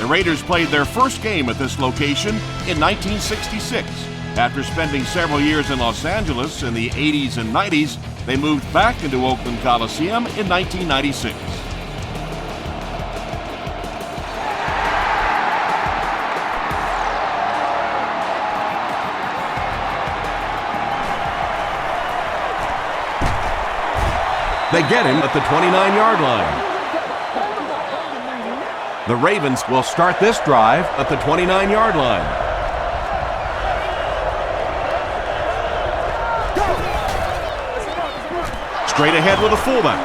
The Raiders played their first game at this location in 1966. After spending several years in Los Angeles in the 80s and 90s, they moved back into Oakland Coliseum in 1996. They get him at the 29-yard line. The Ravens will start this drive at the 29-yard line. Straight ahead with a fullback.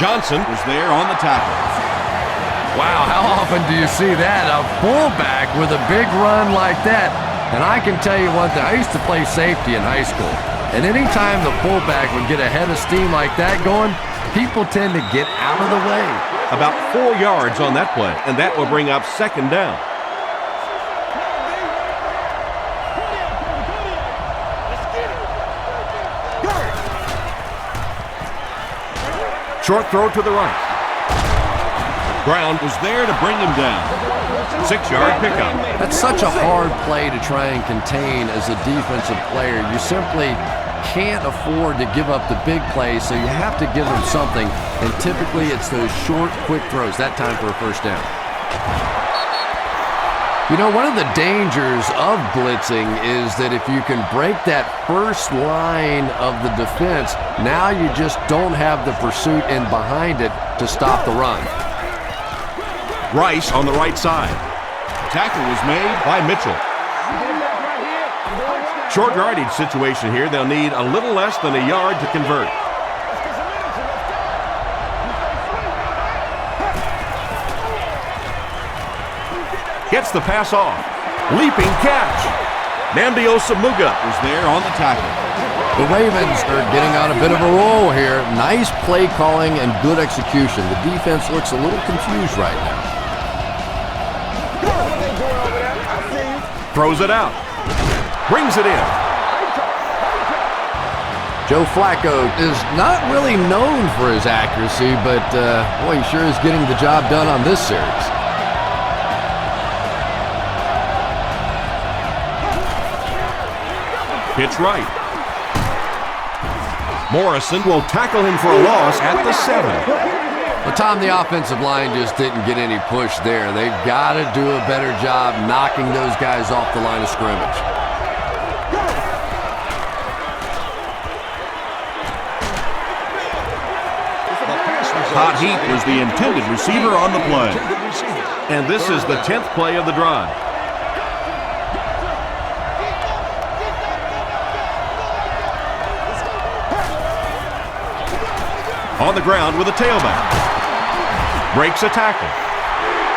Johnson was there on the tackle. Wow, how often do you see that? A fullback with a big run like that. And I can tell you one thing, I used to play safety in high school. And anytime the fullback would get a head of steam like that going, people tend to get out of the way. About 4 yards on that play, and that will bring up second down. Short throw to the right. Brown was there to bring him down. 6-yard pickup. That's such a hard play to try and contain as a defensive player. You simply can't afford to give up the big plays, so you have to give them something, and typically it's those short, quick throws, that time for a first down. You know, one of the dangers of blitzing is that if you can break that first line of the defense, now you just don't have the pursuit in behind it to stop the run. Rice on the right side. Tackle was made by Mitchell. Short yardage situation here. They'll need a little less than a yard to convert. Gets the pass off. Leaping catch. Nnamdi Osamuga was there on the tackle. The Ravens are getting on a bit of a roll here. Nice play calling and good execution. The defense looks a little confused right now. Throws it out. Brings it in. Joe Flacco is not really known for his accuracy, but boy, he sure is getting the job done on this series. Pitch right. Morrison will tackle him for a loss at the 7. Well, Tom, the offensive line just didn't get any push there. They've got to do a better job knocking those guys off the line of scrimmage. Hot Heat was the intended receiver on the play. And this is the 10th play of the drive. On the ground with a tailback. Breaks a tackle.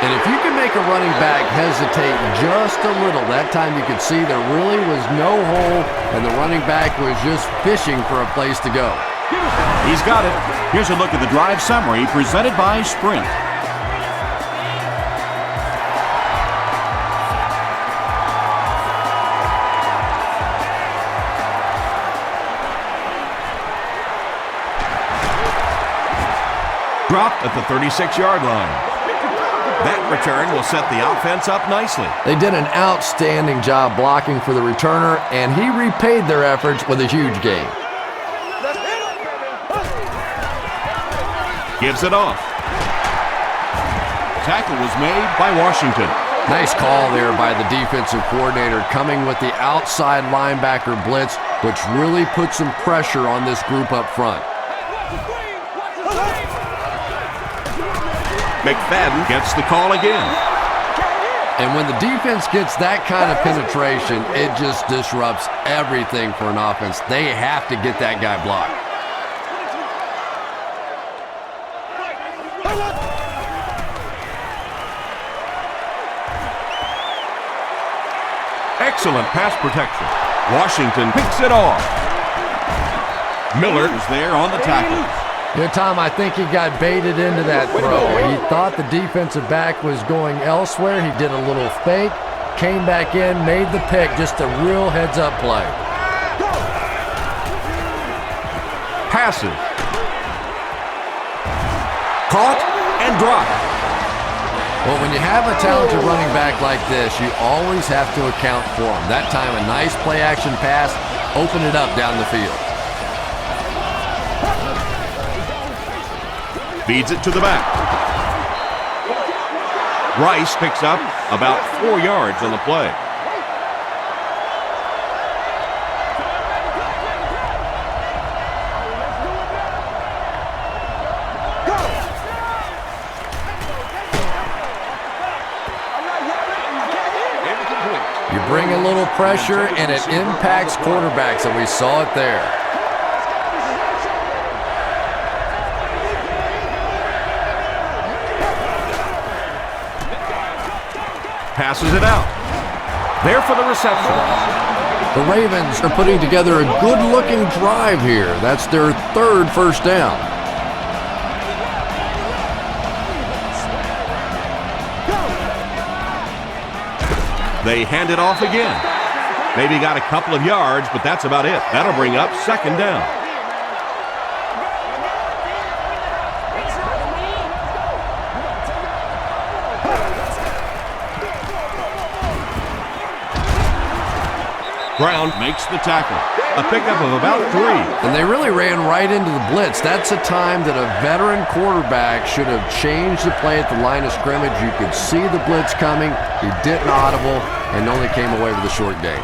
And if you can make a running back hesitate just a little, that time you could see there really was no hole and the running back was just fishing for a place to go. He's got it. Here's a look at the drive summary presented by Sprint. Dropped at the 36-yard line. That return will set the offense up nicely. They did an outstanding job blocking for the returner, and he repaid their efforts with a huge gain. Gives it off. Tackle was made by Washington. Nice call there by the defensive coordinator, coming with the outside linebacker blitz, which really put some pressure on this group up front. McFadden gets the call again. And when the defense gets that kind of penetration, it just disrupts everything for an offense. They have to get that guy blocked. Excellent pass protection. Washington picks it off. Miller is there on the tackle. You know, Tom, I think he got baited into that throw. He thought the defensive back was going elsewhere. He did a little fake, came back in, made the pick. Just a real heads-up play. Passes. Caught and dropped. Well, when you have a talented running back like this, you always have to account for him. That time, a nice play-action pass opened it up down the field. Feeds it to the back. Rice picks up about 4 yards on the play. You bring a little pressure, and it impacts quarterbacks, and we saw it there. Passes it out. There for the reception. The Ravens are putting together a good-looking drive here. That's their third first down. They hand it off again. Maybe got a couple of yards, but that's about it. That'll bring up second down. Brown makes the tackle. A pickup of about 3. And they really ran right into the blitz. That's a time that a veteran quarterback should have changed the play at the line of scrimmage. You could see the blitz coming. He didn't audible and only came away with a short gain.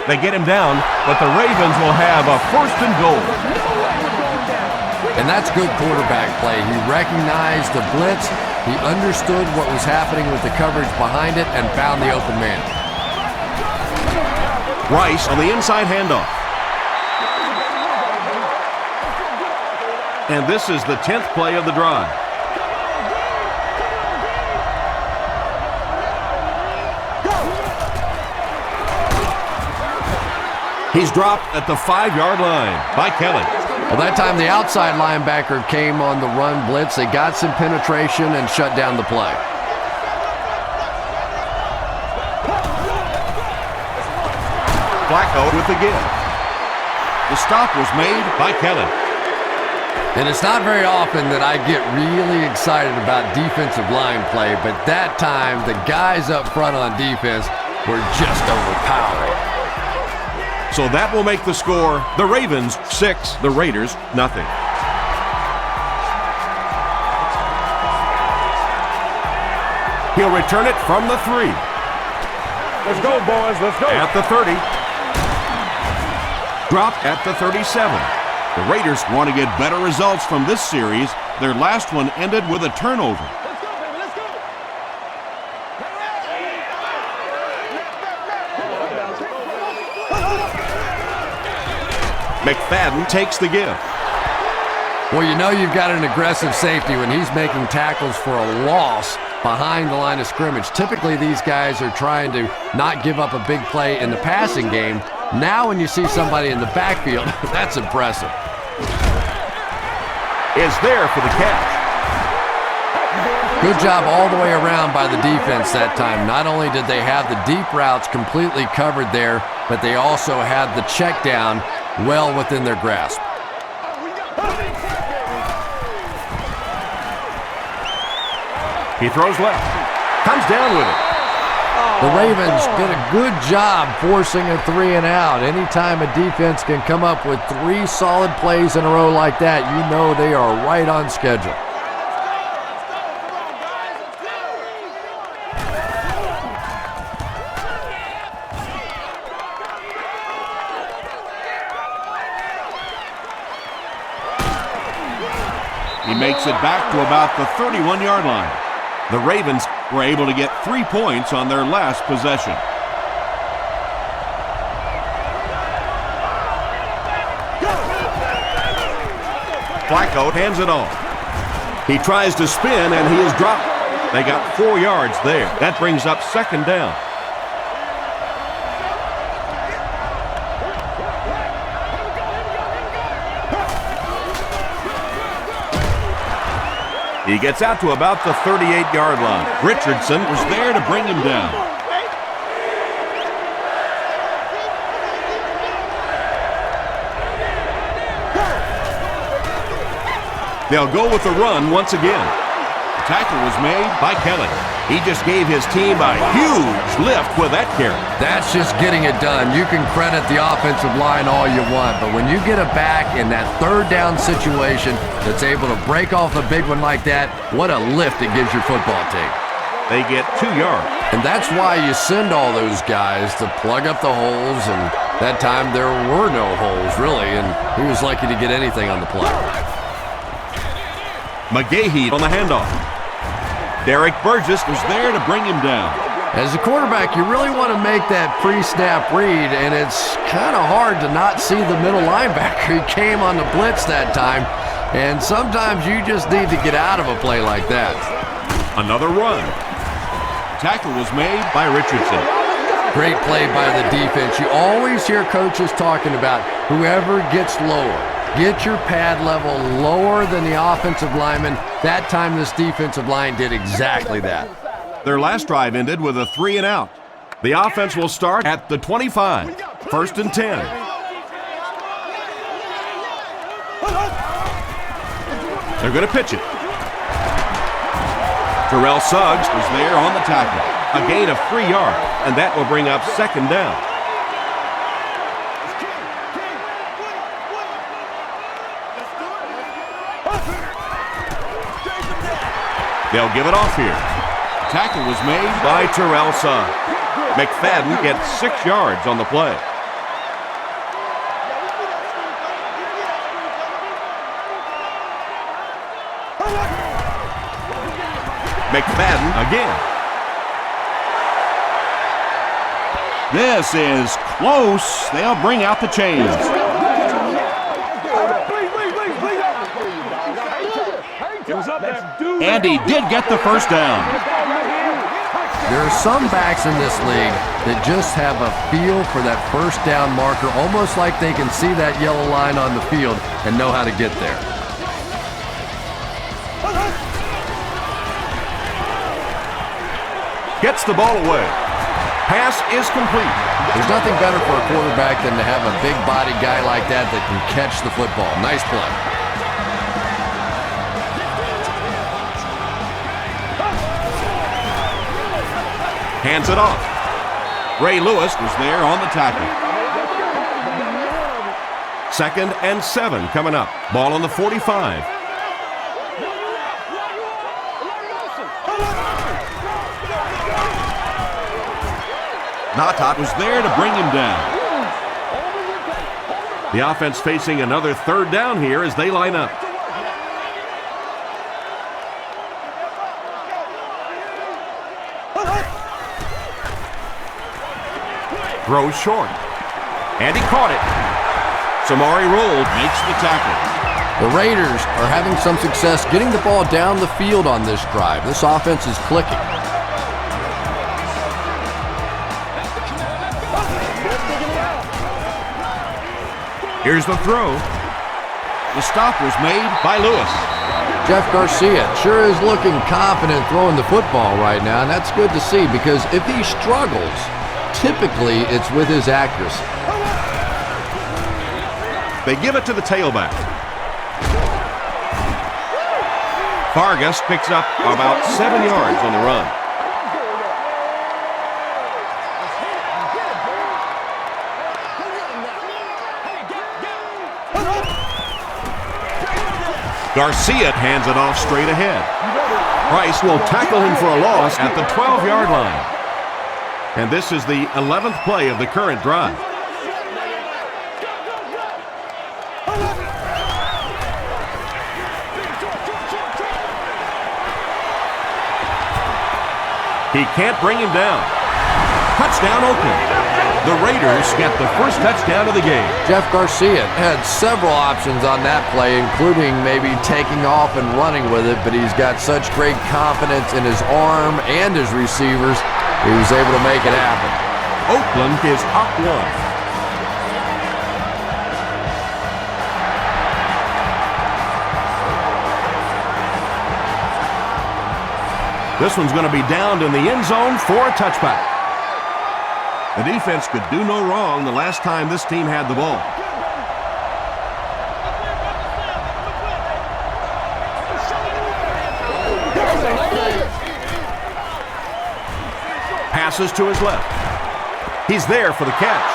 They get him down, but the Ravens will have a first and goal. And that's good quarterback play. He recognized the blitz. He understood what was happening with the coverage behind it and found the open man. Rice on the inside handoff. And this is the 10th play of the drive. He's dropped at the 5-yard line by Kelly. Well, that time the outside linebacker came on the run blitz. They got some penetration and shut down the play. Flacco with the give. The stop was made by Kelly. And it's not very often that I get really excited about defensive line play, but that time the guys up front on defense were just overpowered. So that will make the score the Ravens 6, the Raiders nothing. He'll return it from the 3. Let's go, boys. Let's go. At the 30. Dropped at the 37. The Raiders want to get better results from this series. Their last one ended with a turnover. Let's go, baby. Let's go. McFadden takes the give. Well, you know you've got an aggressive safety when he's making tackles for a loss behind the line of scrimmage. Typically, these guys are trying to not give up a big play in the passing game. Now when you see somebody in the backfield, that's impressive. Is there for the catch. Good job all the way around by the defense that time. Not only did they have the deep routes completely covered there, but they also had the check down well within their grasp. He throws left. Comes down with it. The Ravens did a good job forcing a 3 and out. Anytime a defense can come up with 3 solid plays in a row like that, you know they are right on schedule. He makes it back to about the 31-yard line. The Ravens were able to get 3 points on their last possession. Flacco hands it off. He tries to spin and he is dropped. They got 4 yards there. That brings up second down. He gets out to about the 38-yard line. Richardson was there to bring him down. They'll go with the run once again. tackle was made by Kelly. He just gave his team a huge lift with that carry. That's just getting it done. You can credit the offensive line all you want, but when you get a back in that third down situation that's able to break off a big one like that, what a lift it gives your football team. They get 2 yards. And that's why you send all those guys to plug up the holes, and that time there were no holes, really, and he was lucky to get anything on the play. McGahee on the handoff. Derek Burgess was there to bring him down. As a quarterback, you really want to make that pre-snap read, and it's kind of hard to not see the middle linebacker. He came on the blitz that time, and sometimes you just need to get out of a play like that. Another run. Tackle was made by Richardson. Great play by the defense. You always hear coaches talking about whoever gets lower. Get your pad level lower than the offensive lineman. That time this defensive line did exactly that. Their last drive ended with a 3 and out. The offense will start at the 25. 1st and 10. They're going to pitch it. Terrell Suggs was there on the tackle. A gain of 3 yards, and that will bring up 2nd down. They'll give it off here. Tackle was made by Terrell Suggs. McFadden gets 6 yards on the play. McFadden again. This is close. They'll bring out the chains. And he did get the 1st down. There are some backs in this league that just have a feel for that 1st down marker, almost like they can see that yellow line on the field and know how to get there. Gets the ball away. Pass is complete. There's nothing better for a quarterback than to have a big body guy like that that can catch the football. Nice play. Hands it off. Ray Lewis was there on the tackle. 2nd and 7 coming up. Ball on the 45. Natat was there to bring him down. The offense facing another 3rd down here as they line up. Throws short. And he caught it. Samari Rold makes the tackle. The Raiders are having some success getting the ball down the field on this drive. This offense is clicking. Here's the throw. The stop was made by Lewis. Jeff Garcia sure is looking confident throwing the football right now, and that's good to see because if he struggles, typically it's with his accuracy. They give it to the tailback. Vargas picks up about 7 yards on the run. Garcia hands it off straight ahead. Price will tackle him for a loss at the 12-yard line. And this is the 11th play of the current drive. He can't bring him down. Touchdown Oakland. The Raiders get the first touchdown of the game. Jeff Garcia had several options on that play, including maybe taking off and running with it, but he's got such great confidence in his arm and his receivers, he was able to make it happen. Oakland is up 1. This one's going to be downed in the end zone for a touchback. The defense could do no wrong the last time this team had the ball. passes to his left. He's there for the catch.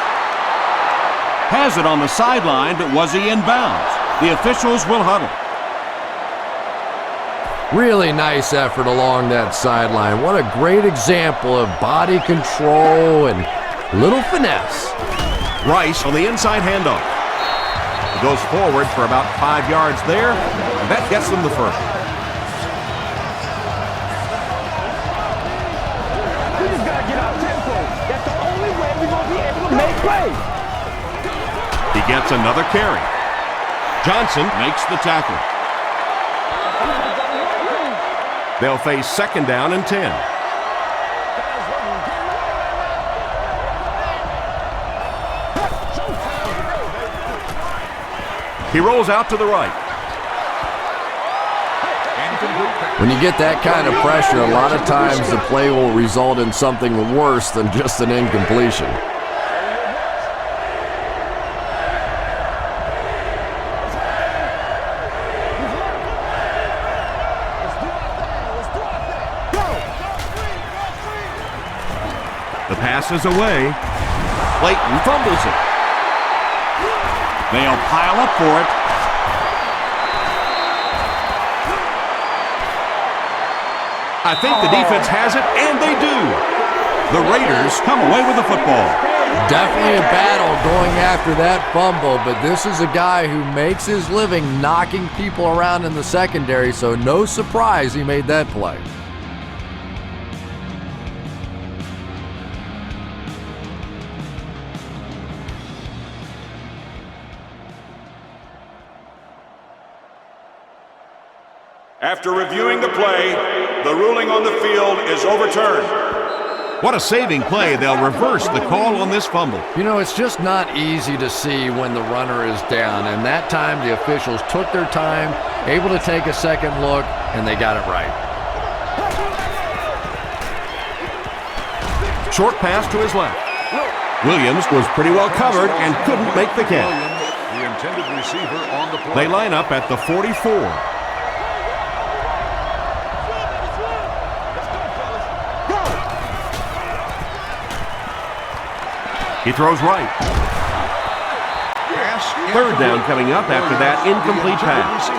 Has it on the sideline, but was he in bounds? The officials will huddle. Really nice effort along that sideline. What a great example of body control and little finesse. Rice on the inside handoff. He goes forward for about 5 yards there, and that gets them the first. We just got to get out tempo. That's the only way we're going to be able to make plays. He gets another carry. Johnson makes the tackle. They'll face 2nd down and 10. He rolls out to the right. When you get that kind of pressure, a lot of times the play will result in something worse than just an incompletion. The pass is away. Clayton fumbles it. They'll pile up for it. I think the defense has it, and they do. The Raiders come away with the football. Definitely a battle going after that fumble, but this is a guy who makes his living knocking people around in the secondary, so no surprise he made that play. After reviewing the play, the ruling on the field is overturned. What a saving play. They'll reverse the call on this fumble. You know, it's just not easy to see when the runner is down, and that time the officials took their time, able to take a second look, and they got it right. Short pass to his left. Williams was pretty well covered and couldn't make the catch. The intended receiver on the play. They line up at the 44. He throws right. Third down coming up after that incomplete pass.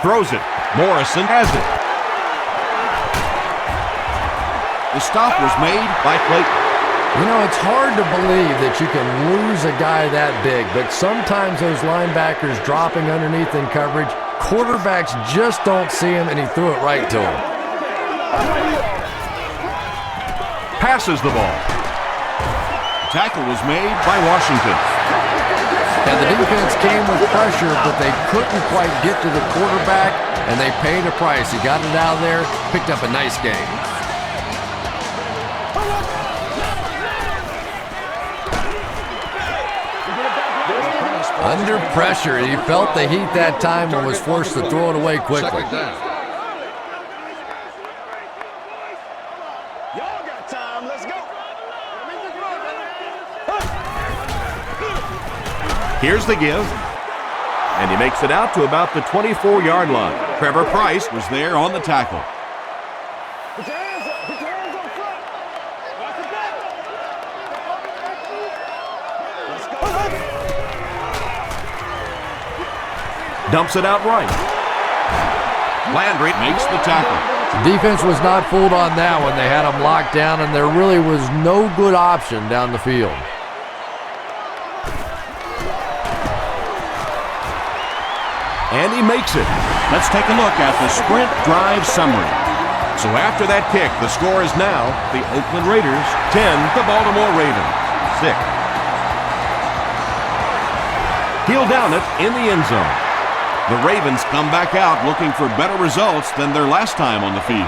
Throws it. Morrison has it. The stop was made by Clayton. You know, it's hard to believe that you can lose a guy that big, but sometimes those linebackers dropping underneath in coverage, quarterbacks just don't see him, and he threw it right to him. Passes the ball. Tackle was made by Washington. And the defense came with pressure, but they couldn't quite get to the quarterback, and they paid a price. He got it out of there, picked up a nice game. Under pressure, he felt the heat that time and was forced to throw it away quickly. Y'all got time. Let's go. Here's the give. And he makes it out to about the 24-yard line. Trevor Price was there on the tackle. Put your hands up. Put your hands up front. Watch it back. Let's go. Dumps it out right. Landry makes the tackle. Defense was not fooled on that one. They had him locked down, and there really was no good option down the field. And he makes it. Let's take a look at the sprint drive summary. So after that kick, the score is now the Oakland Raiders 10, the Baltimore Ravens 6. He'll down it in the end zone. The Ravens come back out looking for better results than their last time on the field.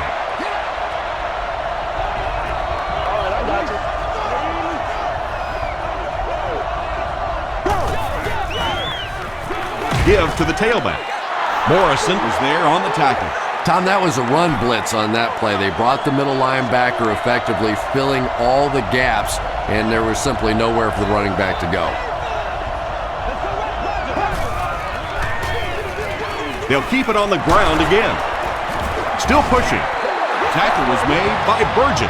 Give to the tailback. Morrison was there on the tackle. Tom, that was a run blitz on that play. They brought the middle linebacker effectively, filling all the gaps and there was simply nowhere for the running back to go. They'll keep it on the ground again. Still pushing. Tackle was made by Burgett.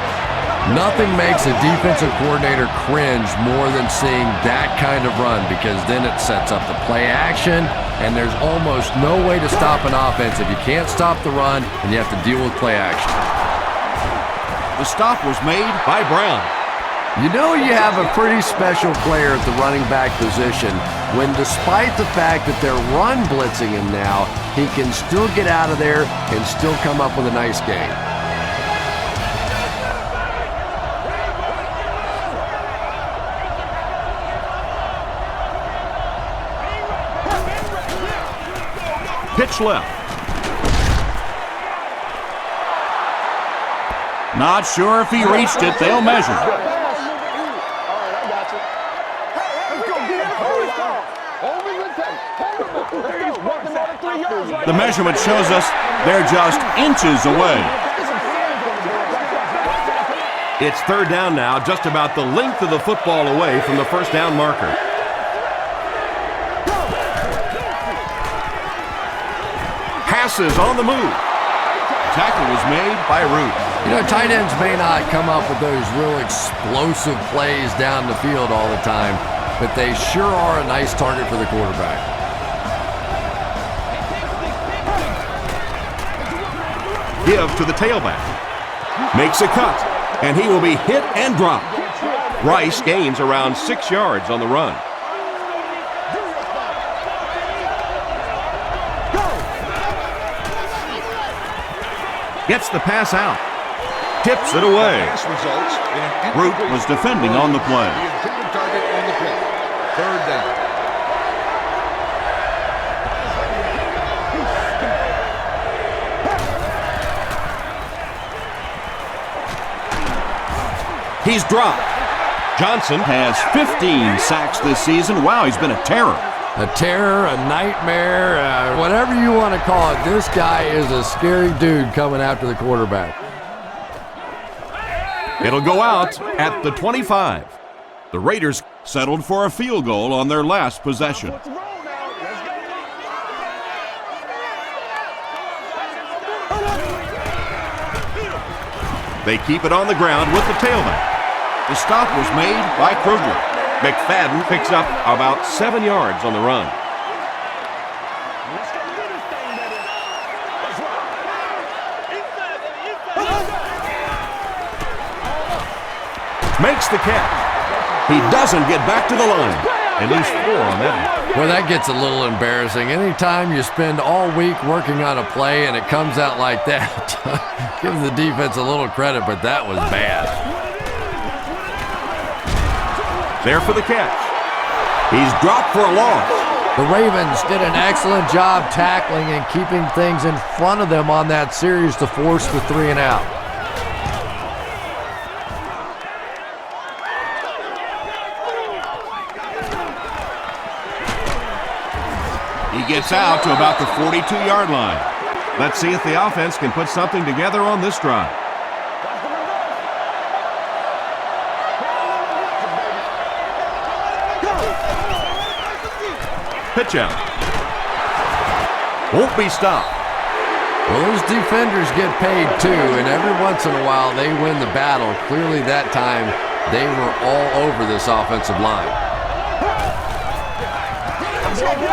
Nothing makes a defensive coordinator cringe more than seeing that kind of run, because then it sets up the play action, and there's almost no way to stop an offense if you can't stop the run and you have to deal with play action. The stop was made by Brown. You know you have a pretty special player at the running back position when, despite the fact that they're run blitzing him now, he can still get out of there and still come up with a nice game. Pitch left. Not sure if he reached it. They'll measure. The measurement shows us they're just inches away. It's third down now, just about the length of the football away from the first down marker. Passes on the move. Tackle was made by Root. You know, tight ends may not come up with those real explosive plays down the field all the time, but they sure are a nice target for the quarterback. Give to the tailback. Makes a cut, and he will be hit and dropped. Rice gains around 6 yards on the run. Gets the pass out. Tips it away. Root was defending on the play. Third down. He's dropped. Johnson has 15 sacks this season. Wow, he's been a terror. A terror, a nightmare, whatever you want to call it. This guy is a scary dude coming after the quarterback. It'll go out at the 25. The Raiders settled for a field goal on their last possession. They keep it on the ground with the tailback. The stop was made by Kruger. McFadden picks up about 7 yards on the run. Makes the catch. He doesn't get back to the line. And he's 4 on that one. Well, that gets a little embarrassing. Anytime you spend all week working on a play and it comes out like that, give the defense a little credit, but that was bad. There for the catch. He's dropped for a loss. The Ravens did an excellent job tackling and keeping things in front of them on that series to force the 3 and out. He gets out to about the 42-yard line. Let's see if the offense can put something together on this drive. Pitch out. Won't be stopped. Well, those defenders get paid too, and every once in a while they win the battle. Clearly that time they were all over this offensive line.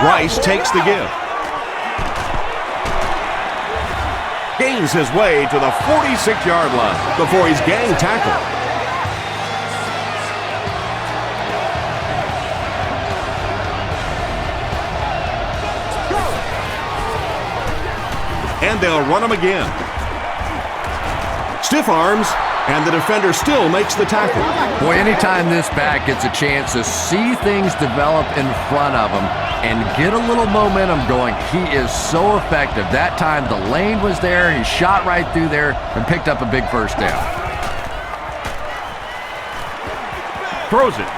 Rice takes the give. Gains his way to the 46-yard line before he's gang tackled. And they'll run him again. Stiff arms, and the defender still makes the tackle. Boy, anytime this back gets a chance to see things develop in front of him and get a little momentum going, he is so effective. That time the lane was there, he shot right through there and picked up a big first down. Throws it.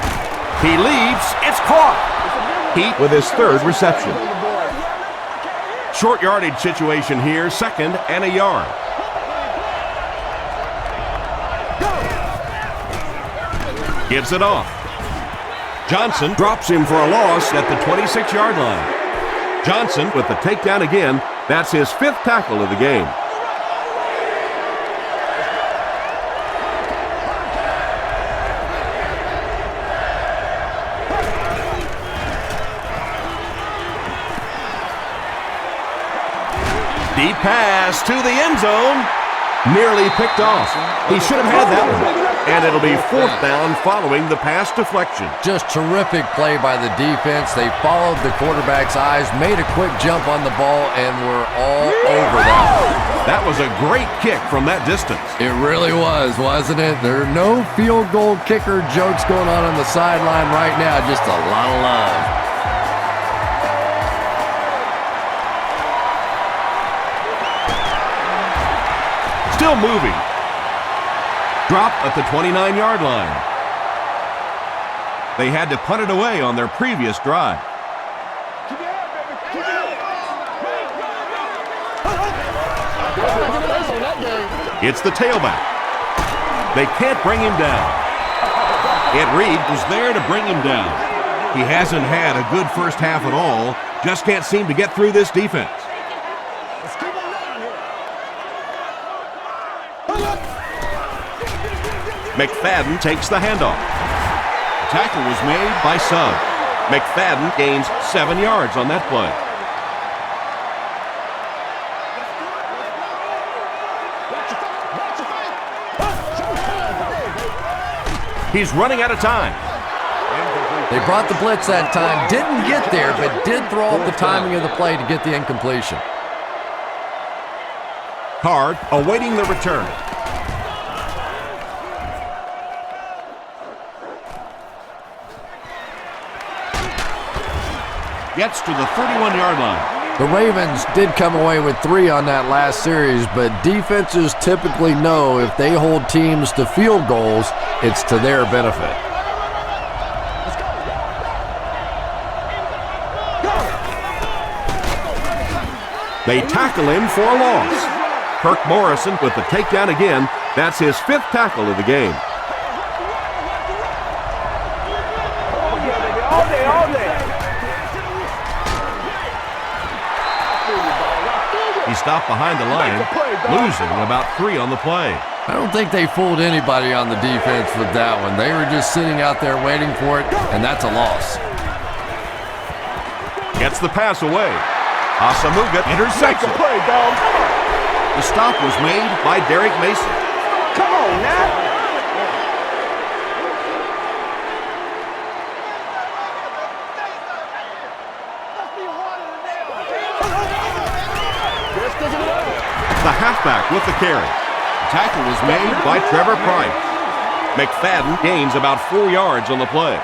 He leaps. It's caught. Heat with his 3rd reception. Short yardage situation here, 2nd and a yard. Gives it off. Johnson drops him for a loss at the 26-yard line. Johnson with the takedown again. That's his 5th tackle of the game. Deep pass to the end zone. Nearly picked off. He should have had that one. And it'll be 4th down following the pass deflection. Just terrific play by the defense. They followed the quarterback's eyes, made a quick jump on the ball, and were all over that one. That was a great kick from that distance. It really was, wasn't it? There are no field goal kicker jokes going on the sideline right now. Just a lot of love. Still moving. Drop at the 29-yard line. They had to punt it away on their previous drive. It's the tailback. They can't bring him down. Ed Reed was there to bring him down. He hasn't had a good first half at all. Just can't seem to get through this defense. McFadden takes the handoff. The tackle was made by Sugg. McFadden gains 7 yards on that play. He's running out of time. They brought the blitz that time. Didn't get there, but did throw off the timing of the play to get the incompletion. Card awaiting the return. Gets to the 31-yard line. The Ravens did come away with 3 on that last series, but defenses typically know if they hold teams to field goals, it's to their benefit. They tackle him for a loss. Kirk Morrison with the takedown again. That's his 5th tackle of the game. He stopped behind the line, losing about 3 on the play. I don't think they fooled anybody on the defense with that one. They were just sitting out there waiting for it, and that's a loss. Gets the pass away. Asamuga intercepts it. The stop was made by Derek Mason. Come on now. The halfback with the carry. The tackle was made by Trevor Price. McFadden gains about 4 yards on the play.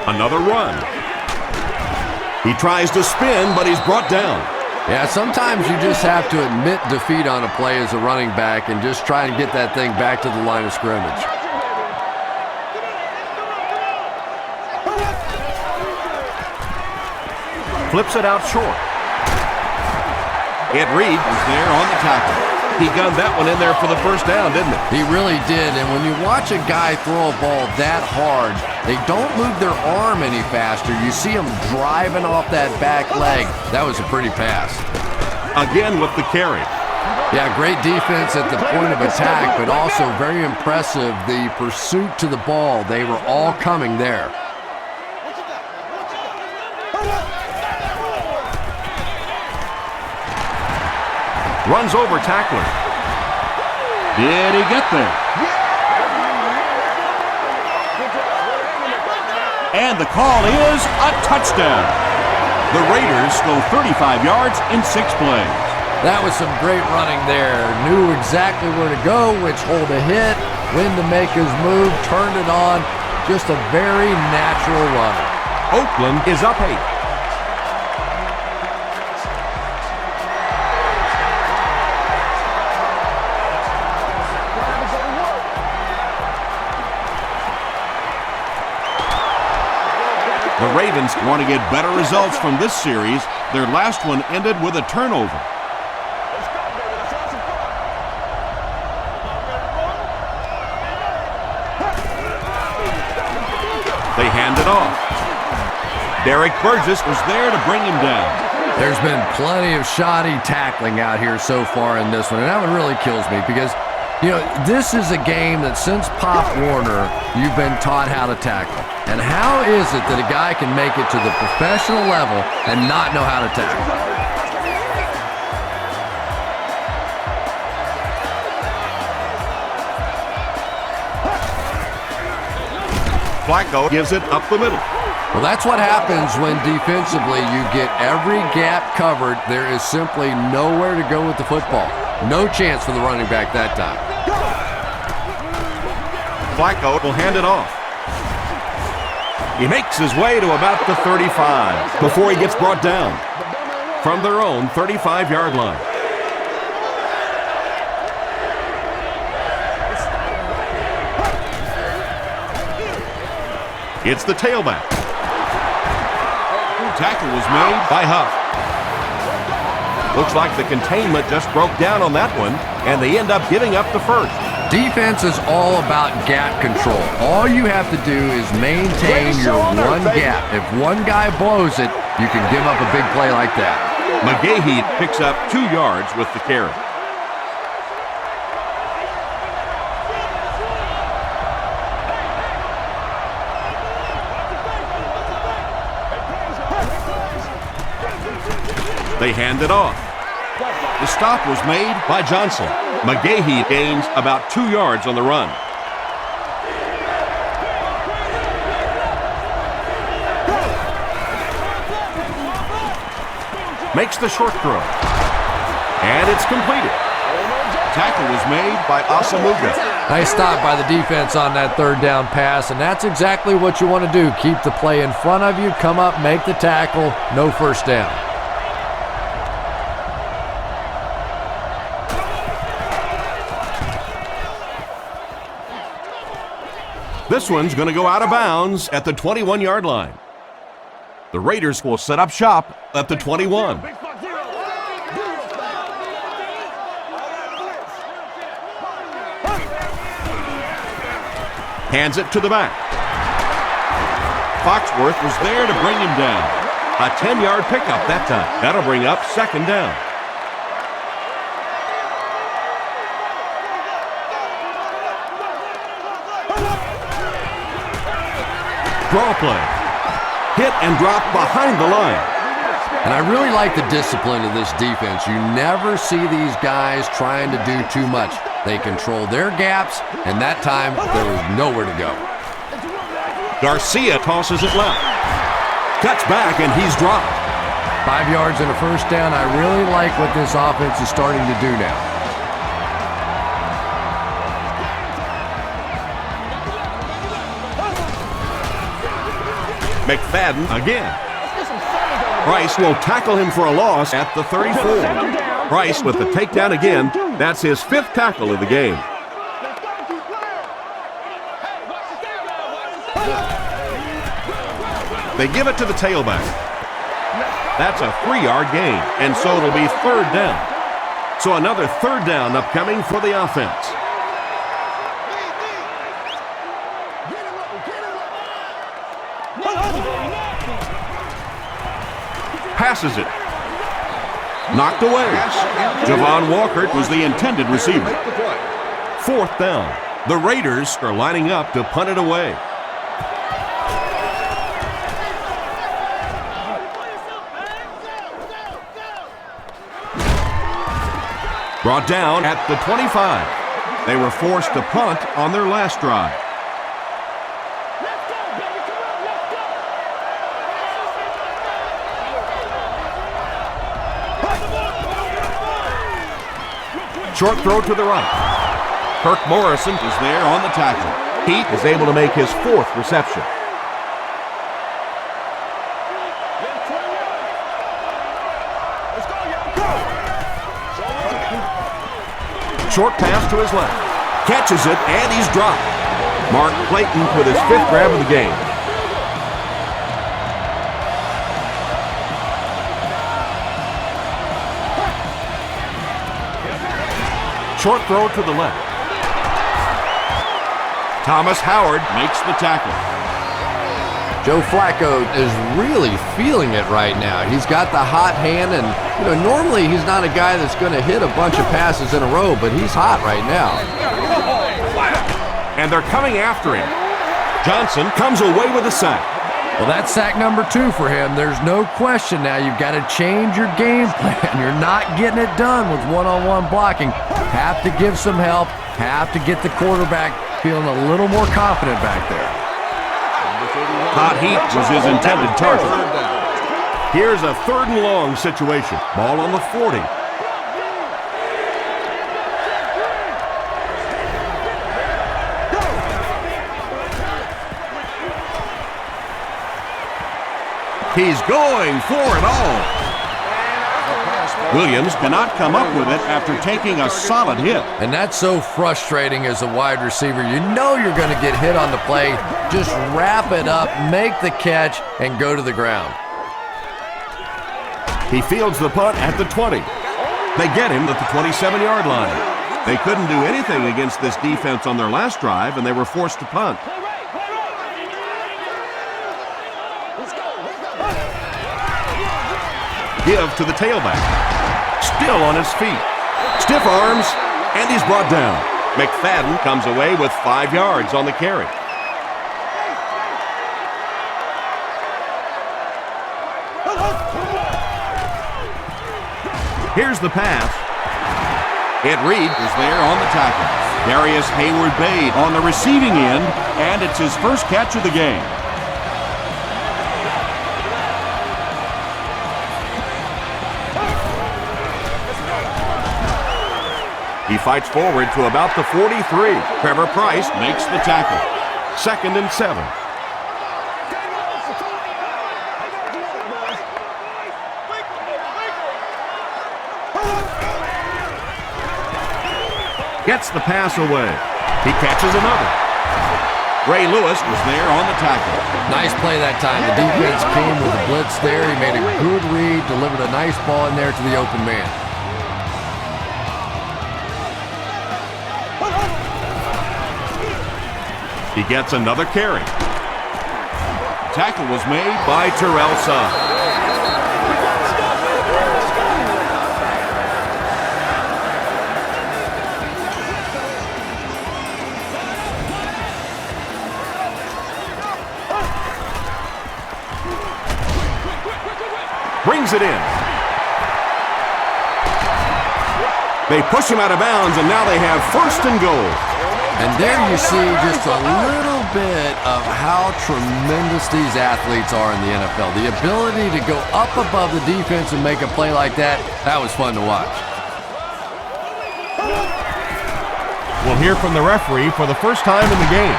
Another run. He tries to spin, but he's brought down. Yeah, sometimes you just have to admit defeat on a play as a running back and just try and get that thing back to the line of scrimmage. Flips it out short. Ed Reed was there on the tackle. He gunned that one in there for the first down, didn't he? He really did, and when you watch a guy throw a ball that hard, they don't move their arm any faster. You see them driving off that back leg. That was a pretty pass. Again with the carry. Yeah, great defense at the point of attack, but also very impressive, the pursuit to the ball. They were all coming there. Runs over tackler. Did he get there? And the call is a touchdown. The Raiders go 35 yards in 6 plays. That was some great running there. Knew exactly where to go, which hole to hit, when to make his move, turned it on. Just a very natural runner. Oakland is up 8. The Ravens want to get better results from this series. Their last one ended with a turnover. They hand it off. Derek Burgess was there to bring him down. There's been plenty of shoddy tackling out here so far in this one, and that one really kills me because, you know, this is a game that since Pop Warner, you've been taught how to tackle. And how is it that a guy can make it to the professional level and not know how to tackle? Flacco gives it up the middle. Well, that's what happens when defensively you get every gap covered. There is simply nowhere to go with the football. No chance for the running back that time. Flacco will hand it off. He makes his way to about the 35 before he gets brought down from their own 35-yard line. It's the tailback. Tackle was made by Huff. Looks like the containment just broke down on that one, and they end up giving up the first. Defense is all about gap control. All you have to do is maintain your one gap. If one guy blows it, you can give up a big play like that. McGahee picks up 2 yards with the carry. They hand it off. The stop was made by Johnson. McGahee gains about 2 yards on the run. Makes the short throw. And it's completed. Tackle was made by Asamuga. Nice stop by the defense on that third down pass, and that's exactly what you want to do. Keep the play in front of you, come up, make the tackle, no first down. This one's going to go out of bounds at the 21-yard line. The Raiders will set up shop at the 21. Hands it to the back. Foxworth was there to bring him down. A 10-yard pickup that time. That'll bring up second down. Draw play. Hit and drop behind the line. And I really like the discipline of this defense. You never see these guys trying to do too much. They control their gaps, and that time there was nowhere to go. Garcia tosses it left. Cuts back, and he's dropped. 5 yards and a first down. I really like what this offense is starting to do now. McFadden again. Price will tackle him for a loss at the 34. Price with the takedown again. That's his 5th tackle of the game. They give it to the tailback. That's a 3-yard gain, and so it'll be third down. So another third down upcoming for the offense. Passes it. Knocked away. Javon Walker was the intended receiver. 4th down. The Raiders are lining up to punt it away. Brought down at the 25. They were forced to punt on their last drive. Short throw to the right. Kirk Morrison is there on the tackle. Heath is able to make his 4th reception. Short pass to his left. Catches it, and he's dropped. Mark Clayton with his 5th grab of the game. short throw to the left. Thomas Howard makes the tackle. Joe Flacco is really feeling it right now. He's got the hot hand, and normally he's not a guy that's going to hit a bunch of passes in a row, but he's hot right now. And they're coming after him. Johnson comes away with a sack. Well, that's sack number 2 for him. There's no question now you've got to change your game plan. You're not getting it done with one-on-one blocking. Have to give some help. Have to get the quarterback feeling a little more confident back there. Todd Heap was his intended target. Here's a 3rd and long situation. Ball on the 40. He's going for it all. Williams cannot come up with it after taking a solid hit. And that's so frustrating as a wide receiver. You know you're going to get hit on the play. Just wrap it up, make the catch, and go to the ground. He fields the punt at the 20. They get him at the 27-yard line. They couldn't do anything against this defense on their last drive, and they were forced to punt. Give to the tailback. Still on his feet. Stiff arms, and he's brought down. McFadden comes away with 5 yards on the carry. Here's the pass. Ed Reed is there on the tackle. Darius Hayward-Bade on the receiving end, and it's his first catch of the game. He fights forward to about the 43. Trevor Price makes the tackle. 2nd and 7. Gets the pass away. He catches another. Ray Lewis was there on the tackle. Nice play that time. The defense came with a blitz there. He made a good read, delivered a nice ball in there to the open man. He gets another carry. Tackle was made by Terrell Suggs. Brings it in. They push him out of bounds, and now they have 1st and goal. And there you see just a little bit of how tremendous these athletes are in the NFL. The ability to go up above the defense and make a play like that was fun to watch. We'll hear from the referee for the first time in the game.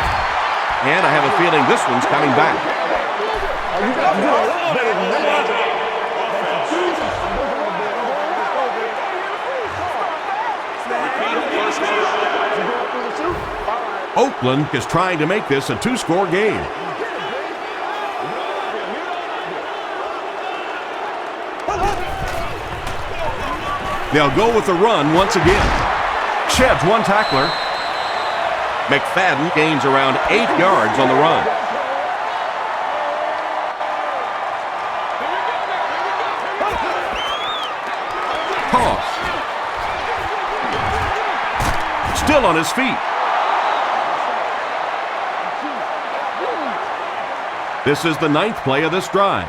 And I have a feeling this one's coming back. Oakland is trying to make this a 2-score game. They'll go with the run once again. Sheds one tackler. McFadden gains around 8 yards on the run. Toss. Still on his feet. This is the 9th play of this drive.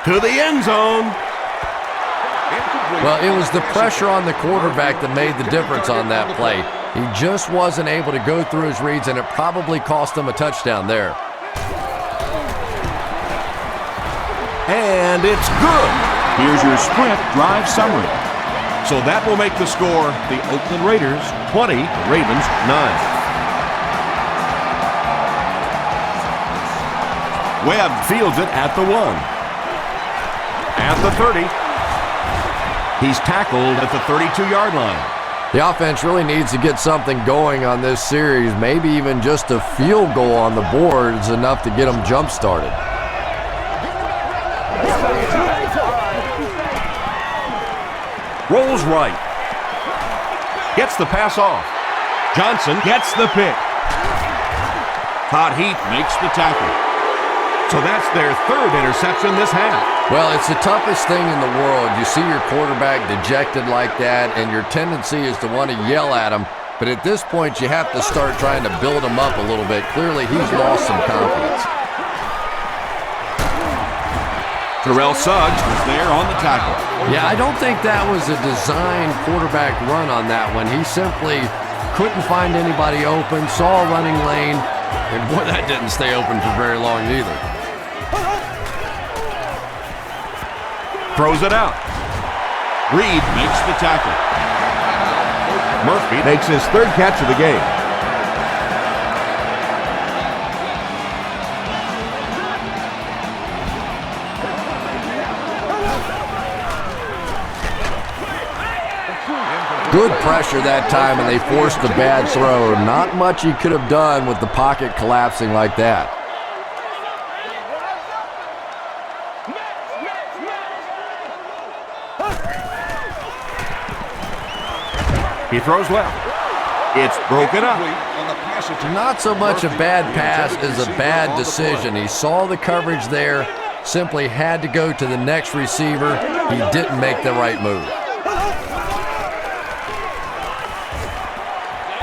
To the end zone. Well, it was the pressure on the quarterback that made the difference on that play. He just wasn't able to go through his reads, and it probably cost him a touchdown there. And it's good. Here's your sprint drive summary. So that will make the score the Oakland Raiders 20, Ravens 9. Webb fields it at the 1. At the 30. He's tackled at the 32-yard line. The offense really needs to get something going on this series. Maybe even just a field goal on the board is enough to get them jump-started. Rolls right. Gets the pass off. Johnson gets the pick. Todd Heath makes the tackle. So that's their third interception this half. Well, it's the toughest thing in the world. You see your quarterback dejected like that, and your tendency is to want to yell at him. But at this point, you have to start trying to build him up a little bit. Clearly, he's lost some confidence. Terrell Suggs was there on the tackle. Yeah, I don't think that was a designed quarterback run on that one. He simply couldn't find anybody open, saw a running lane, and boy, that didn't stay open for very long either. Throws it out. Reed makes the tackle. Murphy makes his third catch of the game. Good pressure that time, and they forced the bad throw. Not much he could have done with the pocket collapsing like that. He throws left. It's broken up. Not so much a bad pass as a bad decision. He saw the coverage there, simply had to go to the next receiver. He didn't make the right move.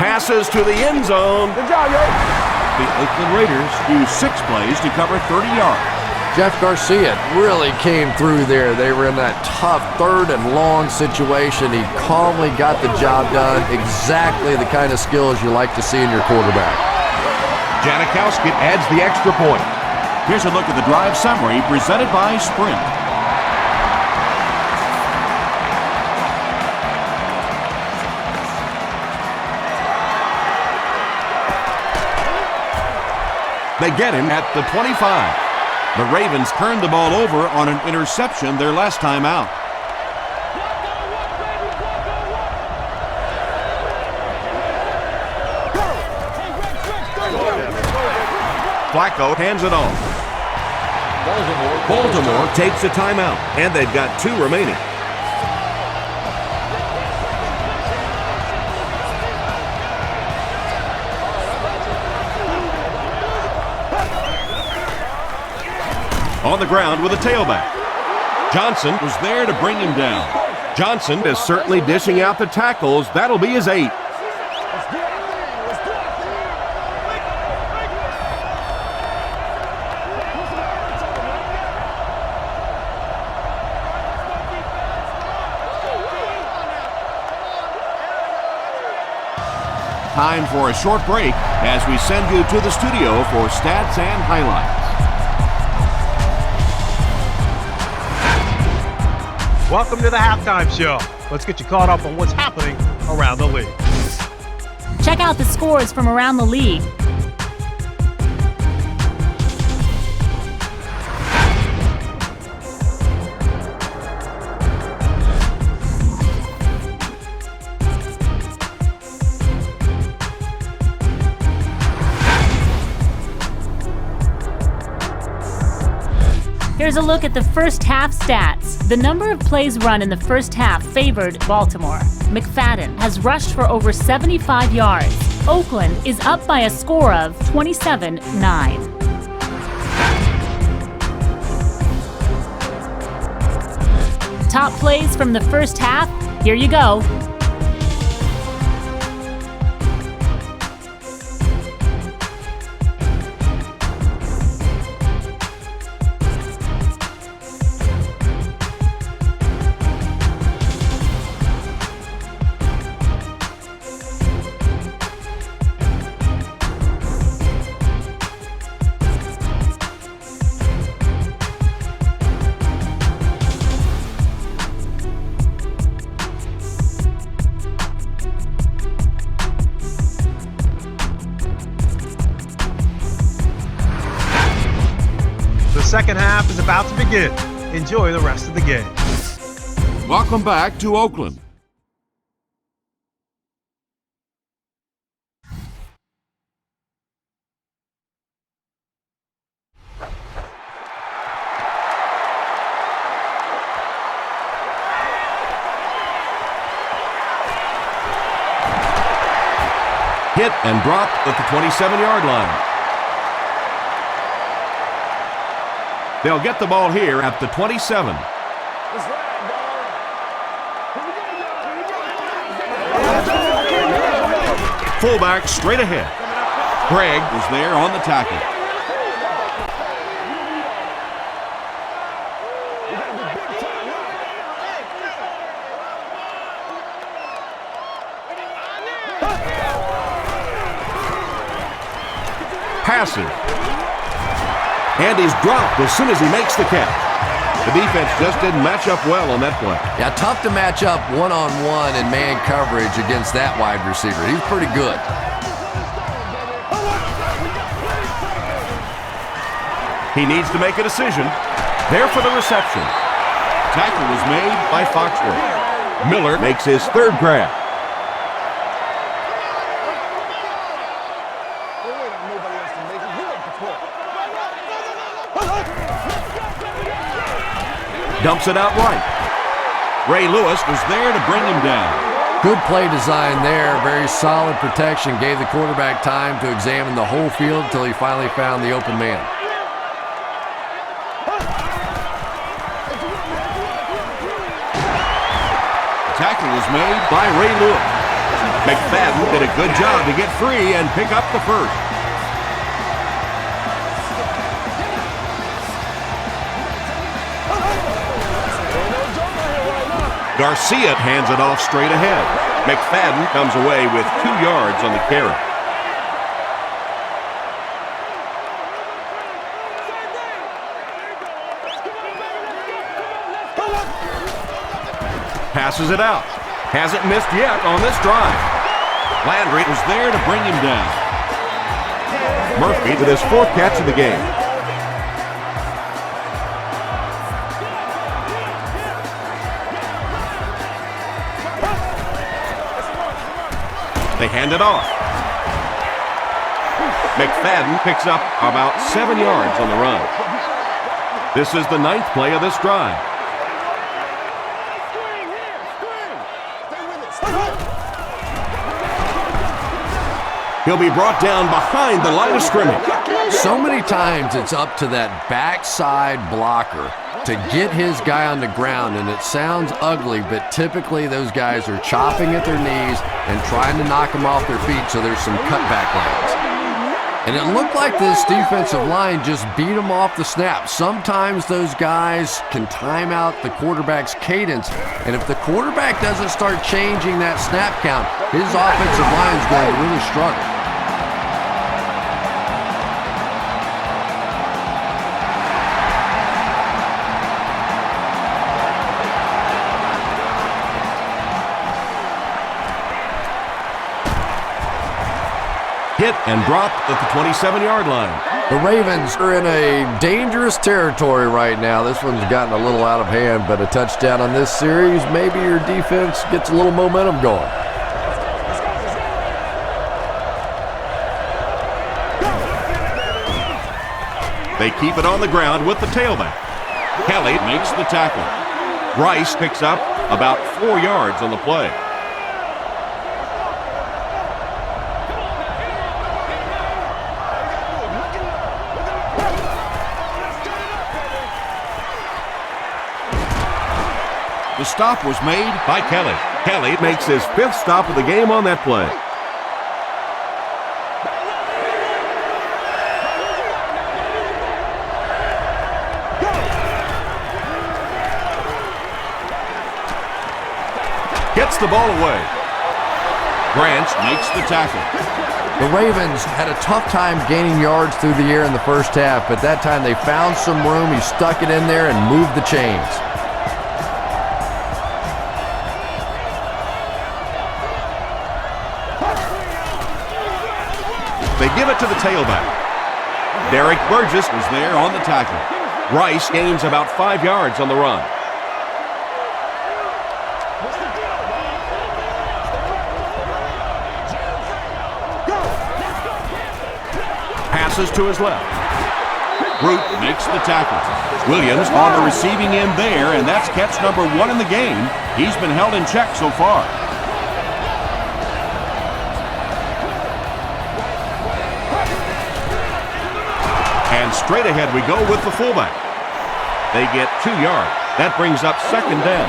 Passes to the end zone. Good job, yo. The Oakland Raiders use 6 plays to cover 30 yards. Jeff Garcia really came through there. They were in that tough 3rd and long situation. He calmly got the job done. Exactly the kind of skills you like to see in your quarterback. Janikowski adds the extra point. Here's a look at the drive summary presented by Sprint. They get him at the 25. The Ravens turned the ball over on an interception their last time out. Flacco hands it off. Baltimore takes a timeout, and they've got 2 remaining. On the ground with a tailback. Johnson was there to bring him down. Johnson is certainly dishing out the tackles. That'll be his 8th. Time for a short break as we send you to the studio for stats and highlights. Welcome to the halftime show. Let's get you caught up on what's happening around the league. Check out the scores from around the league. Here's a look at the first half stats. The number of plays run in the first half favored Baltimore. McFadden has rushed for over 75 yards. Oakland is up by a score of 27-9. Top plays from the first half, here you go. The second half is about to begin. Enjoy the rest of the game. Welcome back to Oakland. Hit and dropped at the 27-yard line. They'll get the ball here at the 27. Fullback straight ahead. Craig was there on the tackle. Passing. And he's dropped as soon as he makes the catch. The defense just didn't match up well on that play. Yeah, tough to match up one-on-one in man coverage against that wide receiver. He's pretty good. He needs to make a decision. There for the reception. Tackle was made by Foxworth. Miller makes his third grab. Dumps it out right. Ray Lewis was there to bring him down. Good play design there. Very solid protection. Gave the quarterback time to examine the whole field until he finally found the open man. Tackle was made by Ray Lewis. McFadden did a good job to get free and pick up the first. Garcia hands it off straight ahead. McFadden comes away with 2 yards on the carry. Passes it out. Hasn't missed yet on this drive. Landry was there to bring him down. Murphy with his 4th catch of the game. They hand it off. McFadden picks up about 7 yards on the run. This is the 9th play of this drive. He'll be brought down behind the line of scrimmage. So many times it's up to that backside blocker to get his guy on the ground, and it sounds ugly, but typically those guys are chopping at their knees and trying to knock them off their feet, so there's some cutback lanes. And it looked like this defensive line just beat them off the snap. Sometimes those guys can time out the quarterback's cadence, and if the quarterback doesn't start changing that snap count, his offensive line is going to really struggle. Hit and dropped at the 27-yard line. The Ravens are in a dangerous territory right now. This one's gotten a little out of hand, but a touchdown on this series, maybe your defense gets a little momentum going. They keep it on the ground with the tailback. Kelly makes the tackle. Rice picks up about 4 yards on the play. The stop was made by Kelly. Kelly makes his 5th stop of the game on that play. Gets the ball away. Branch makes the tackle. The Ravens had a tough time gaining yards through the air in the first half, but that time they found some room. He stuck it in there and moved the chains. They give it to the tailback. Derek Burgess was there on the tackle. Rice gains about 5 yards on the run. Passes to his left. Root makes the tackle. Williams on the receiving end there, and that's catch number 1 in the game. He's been held in check so far. And straight ahead we go with the fullback. They get 2 yards. That brings up second down.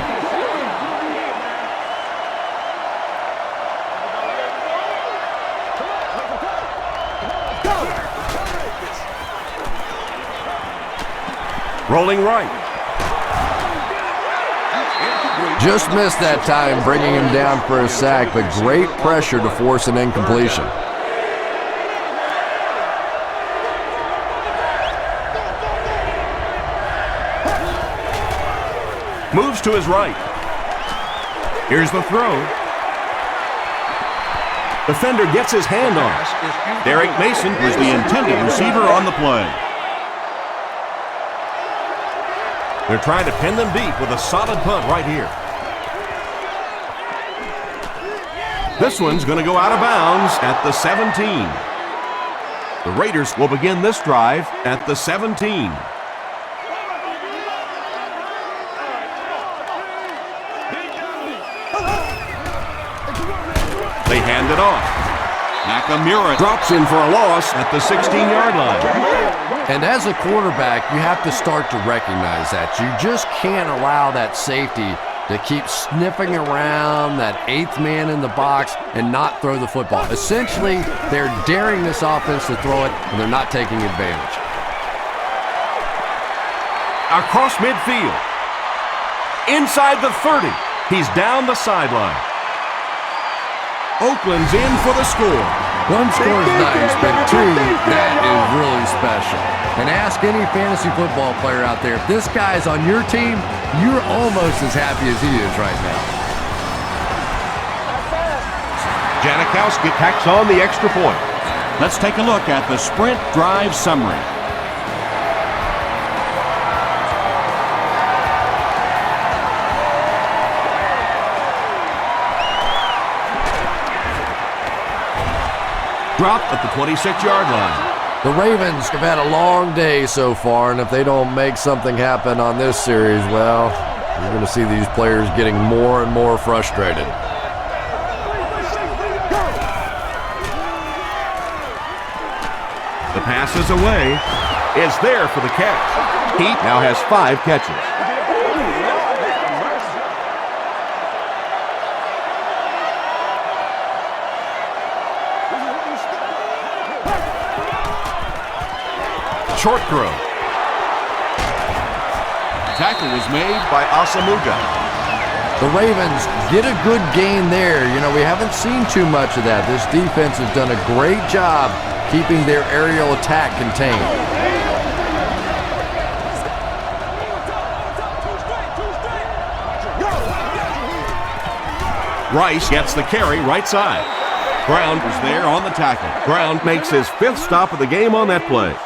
Rolling right. Just missed that time, bringing him down for a sack, but great pressure to force an incompletion. Moves to his right. Here's the throw. Defender gets his hand on it. Derek Mason was the intended receiver on the play. They're trying to pin them deep with a solid punt right here. This one's going to go out of bounds at the 17. The Raiders will begin this drive at the 17. They hand it off. Nakamura drops in for a loss at the 16-yard line. And as a quarterback, you have to start to recognize that. You just can't allow that safety to keep sniffing around that 8th man in the box and not throw the football. Essentially, they're daring this offense to throw it, and they're not taking advantage. Across midfield. Inside the 30. He's down the sideline. Oakland's in for the score. One score's nice, but two, that is really special. And ask any fantasy football player out there, if this guy's on your team, you're almost as happy as he is right now. Janikowski tacks on the extra point. Let's take a look at the sprint drive summary. Dropped at the 26-yard line. The Ravens have had a long day so far, and if they don't make something happen on this series, well, you're going to see these players getting more and more frustrated. The pass is away. It's there for the catch. Heat now has 5 catches. Short throw. Tackle was made by Asamuga. The Ravens get a good gain there. You know, we haven't seen too much of that. This defense has done a great job keeping their aerial attack contained. Rice gets the carry right side. Brown was there on the tackle. Brown makes his 5th stop of the game on that play.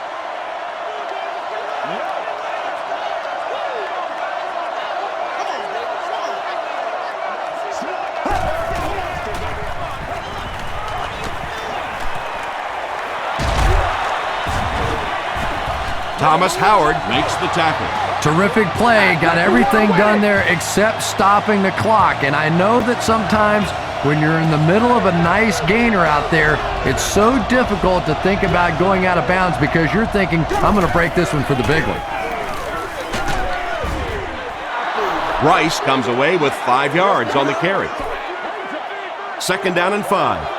Thomas Howard makes the tackle. Terrific play, got everything done there except stopping the clock. And I know that sometimes when you're in the middle of a nice gainer out there, it's so difficult to think about going out of bounds because you're thinking, I'm going to break this one for the big one. Rice comes away with 5 yards on the carry. 2nd down and 5.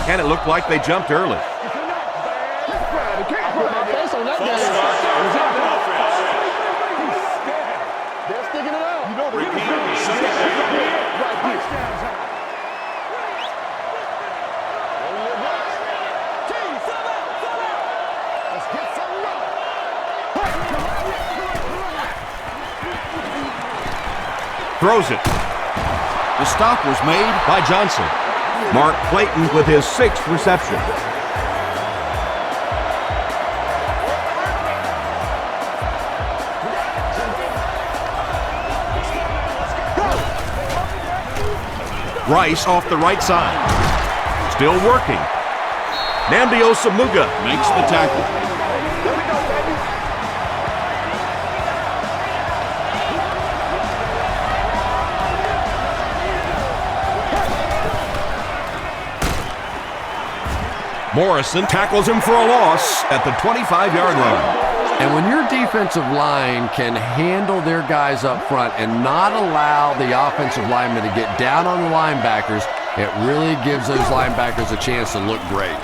And it looked like they jumped early. Throws it. The stop was made by Johnson. Mark Clayton with his 6th reception. Rice off the right side. Still working. Nnamdi Osamuga makes the tackle. Morrison tackles him for a loss at the 25-yard line. And when your defensive line can handle their guys up front and not allow the offensive linemen to get down on the linebackers, it really gives those linebackers a chance to look great.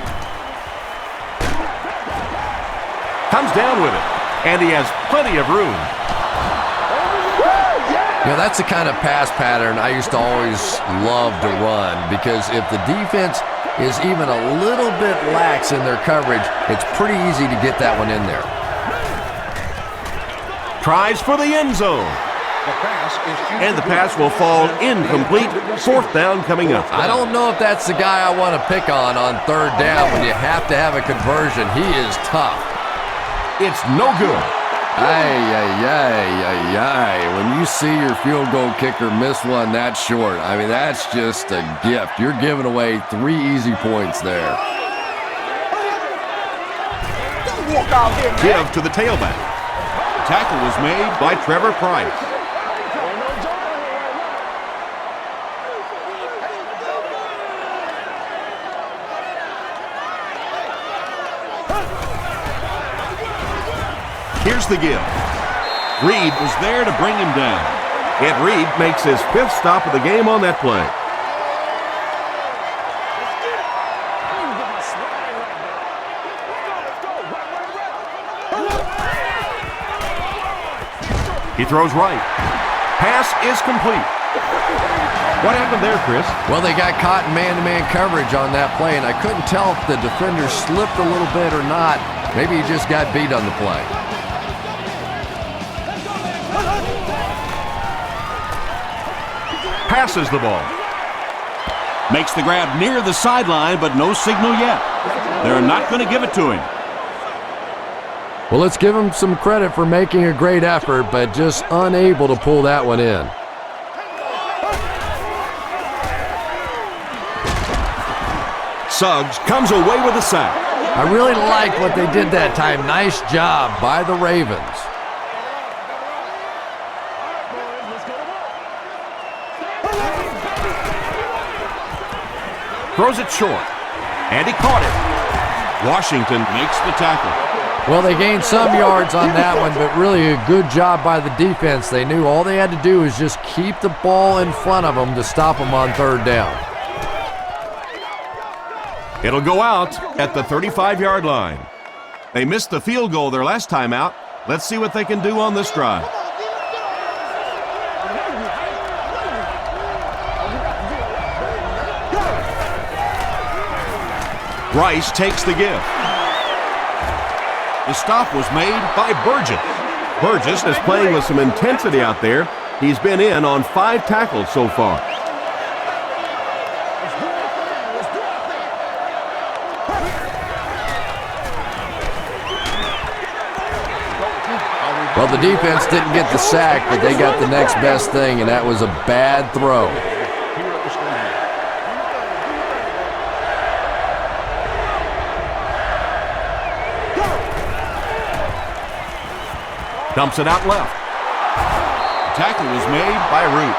Comes down with it, and he has plenty of room. You know, that's the kind of pass pattern I used to always love to run, because if the defense is even a little bit lax in their coverage, it's pretty easy to get that one in there. Tries for the end zone. And the pass will fall incomplete. Fourth down coming up. I don't know if that's the guy I want to pick on third down when you have to have a conversion. He is tough. It's no good. When you see your field goal kicker miss one that short, I mean, that's just a gift. You're giving away 3 easy points there. Give to the tailback. Tackle was made by Trevor Price. Here's the give. Reed was there to bring him down. And Reed makes his 5th stop of the game on that play. He throws right. Pass is complete. What happened there, Chris? Well, they got caught in man-to-man coverage on that play, and I couldn't tell if the defender slipped a little bit or not. Maybe he just got beat on the play. Passes the ball. Makes the grab near the sideline, but no signal yet. They're not going to give it to him. Well, let's give him some credit for making a great effort, but just unable to pull that one in. Suggs comes away with a sack. I really like what they did that time. Nice job by the Ravens. Throws it short, and he caught it. Washington makes the tackle. Well, they gained some yards on that one, but really a good job by the defense. They knew all they had to do was just keep the ball in front of them to stop them on third down. It'll go out at the 35-yard line. They missed the field goal their last time out. Let's see what they can do on this drive. Rice takes the give. The stop was made by Burgess. Burgess is playing with some intensity out there. He's been in on 5 tackles so far. Well, the defense didn't get the sack, but they got the next best thing, and that was a bad throw. Dumps it out left. Tackle was made by Root.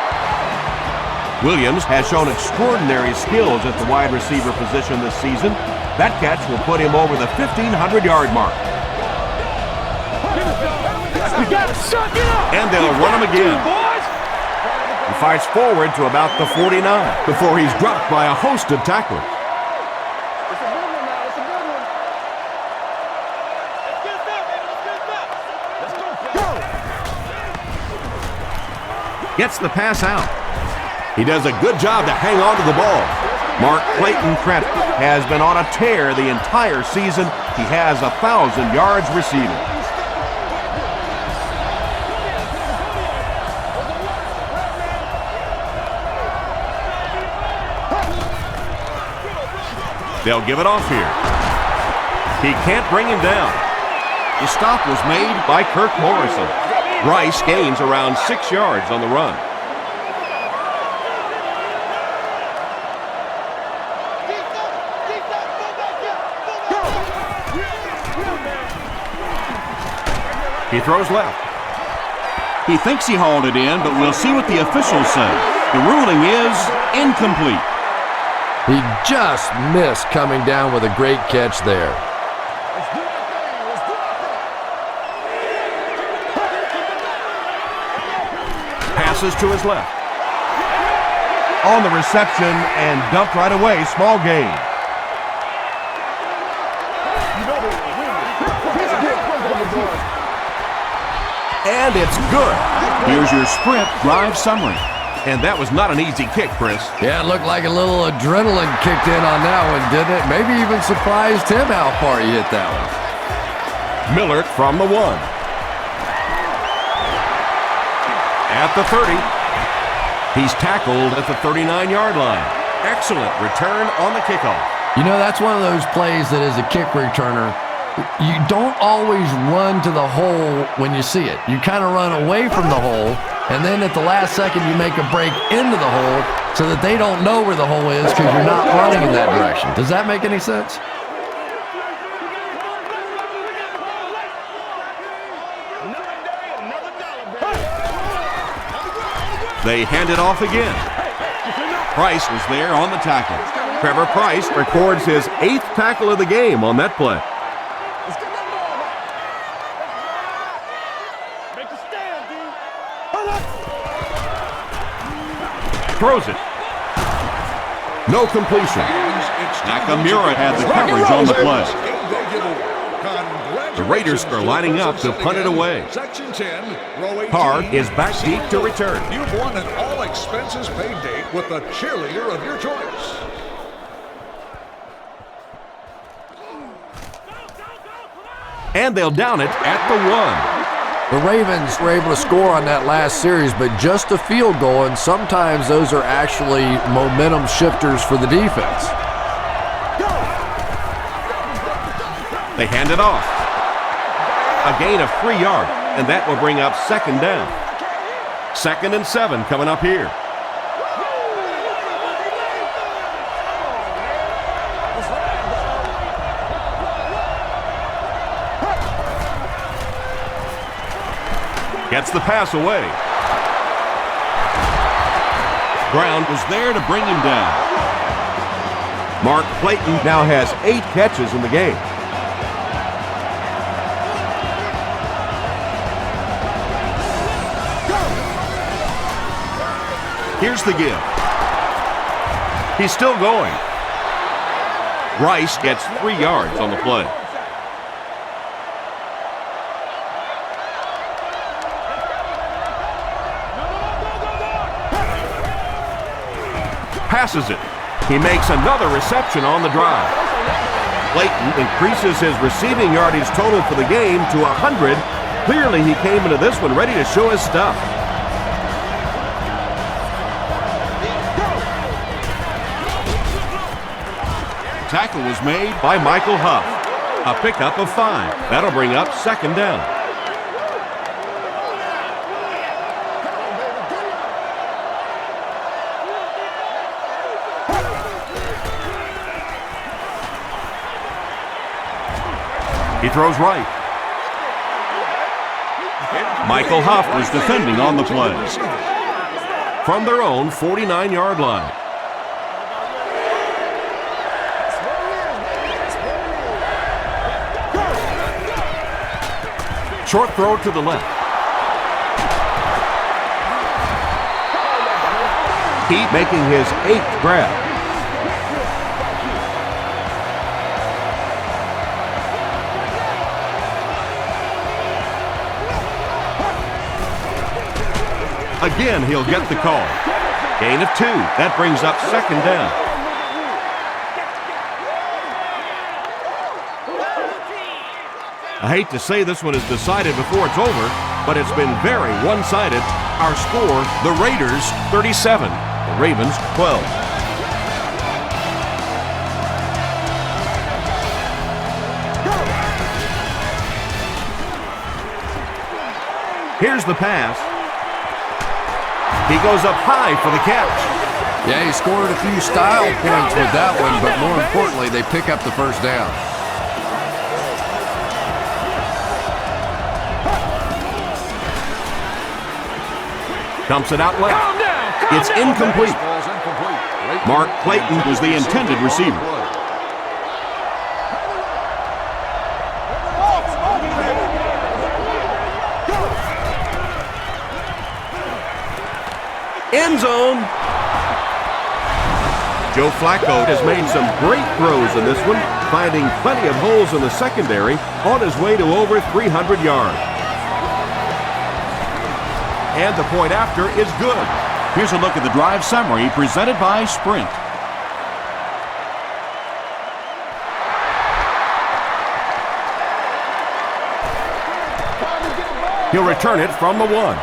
Williams has shown extraordinary skills at the wide receiver position this season. That catch will put him over the 1,500-yard mark. And they'll run him again. He fights forward to about the 49 before he's dropped by a host of tacklers. Gets the pass out. He does a good job to hang on to the ball. Mark Clayton Trent has been on a tear the entire season. He has 1,000 yards receiving. They'll give it off here. He can't bring him down. The stop was made by Kirk Morrison. Rice gains around 6 yards on the run. He throws left. He thinks he hauled it in, but we'll see what the officials say. The ruling is incomplete. He just missed coming down with a great catch there. Passes to his left. On the reception and dumped right away. Small gain. And it's good. Here's your sprint drive summary. And that was not an easy kick, Chris. Yeah, it looked like a little adrenaline kicked in on that one, didn't it? Maybe even surprised him how far he hit that one. Miller from the 1. At the 30. He's tackled at the 39-yard line. Excellent return on the kickoff. You know, that's one of those plays that as a kick returner, you don't always run to the hole when you see it. You kind of run away from the hole, and then at the last second you make a break into the hole so that they don't know where the hole is because you're not running in that direction. Does that make any sense? They hand it off again. Price was there on the tackle. Trevor Price records his 8th tackle of the game on that play. Throws it. No completion. Nakamura had the coverage on the play. The Raiders are lining up to punt it away. Hard is back deep to return. You've won an all-expenses-paid date with the cheerleader of your choice. And they'll down it at the 1. The Ravens were able to score on that last series, but just a field goal, and sometimes those are actually momentum shifters for the defense. They hand it off. A gain of 3 yards, and that will bring up 2nd down. 2nd and 7 coming up here. Gets the pass away. Brown was there to bring him down. Mark Clayton now has 8 catches in the game. Here's the give. He's still going. Rice gets 3 yards on the play. Passes it. He makes another reception on the drive. Clayton increases his receiving yardage total for the game to 100. Clearly he came into this one ready to show his stuff. Tackle was made by Michael Huff. A pickup of 5. That'll bring up 2nd down. He throws right. Michael Huff was defending on the play. From their own 49-yard line. Short throw to the left. Heat making his 8th grab. Again, he'll get the call. Gain of 2. That brings up 2nd down. I hate to say this one is decided before it's over, but it's been very one-sided. Our score, the Raiders 37, the Ravens 12. Here's the pass. He goes up high for the catch. Yeah, he scored a few style points with that one, but more importantly, they pick up the 1st down. Dumps it out left. It's incomplete. Mark Clayton was the intended receiver. End zone. Joe Flacco has made some great throws in this one, finding plenty of holes in the secondary on his way to over 300 yards. And the point after is good. Here's a look at the drive summary presented by Sprint. He'll return it from the 1.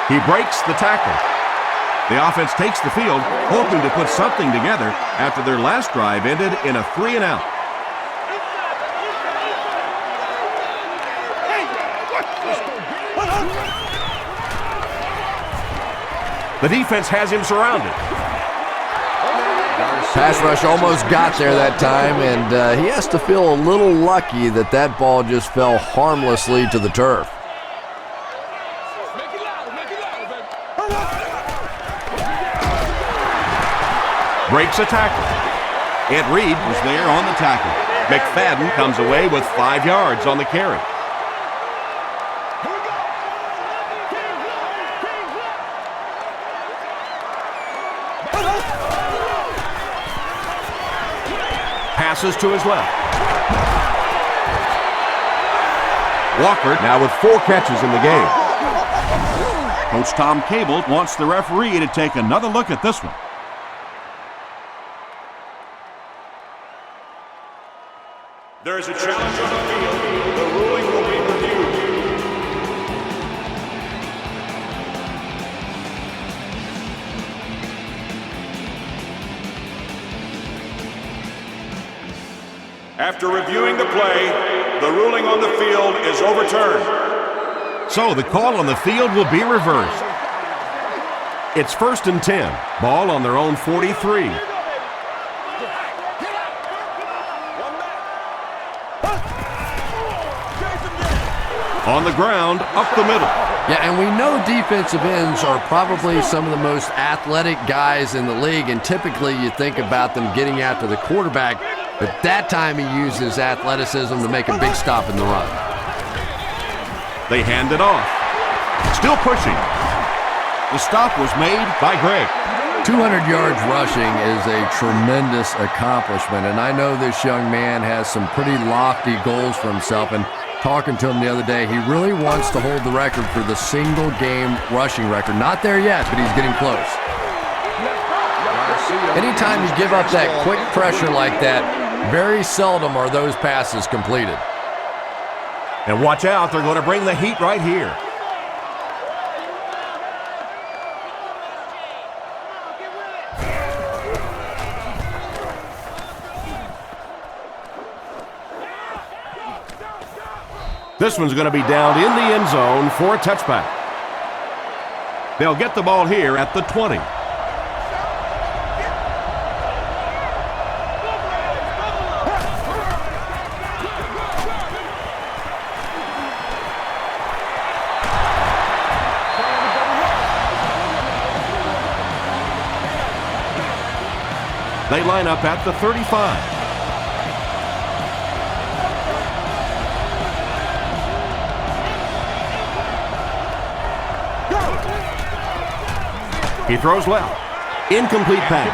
He breaks the tackle. The offense takes the field, hoping to put something together after their last drive ended in a 3-and-out. The defense has him surrounded. Pass rush almost got there that time, and he has to feel a little lucky that that ball just fell harmlessly to the turf. Breaks a tackle. Ed Reed was there on the tackle. McFadden comes away with 5 yards on the carry. Passes to his left. Walker now with 4 catches in the game. Coach Tom Cable wants the referee to take another look at this one. There is a challenge on the field. The ruling will be reviewed. After reviewing the play, the ruling on the field is overturned. So the call on the field will be reversed. It's 1st and 10. Ball on their own 43. On the ground, up the middle. Yeah, and we know defensive ends are probably some of the most athletic guys in the league, and typically you think about them getting after the quarterback, but that time he uses athleticism to make a big stop in the run. They hand it off. Still pushing. The stop was made by Greg. 200 yards rushing is a tremendous accomplishment, and I know this young man has some pretty lofty goals for himself, and talking to him the other day, he really wants to hold the record for the single game rushing record. Not there yet, but he's getting close. Anytime you give up that quick pressure like that, very seldom are those passes completed. And watch out, they're going to bring the heat right here. This one's going to be down in the end zone for a touchback. They'll get the ball here at the 20. They line up at the 35. He throws left. Incomplete pass.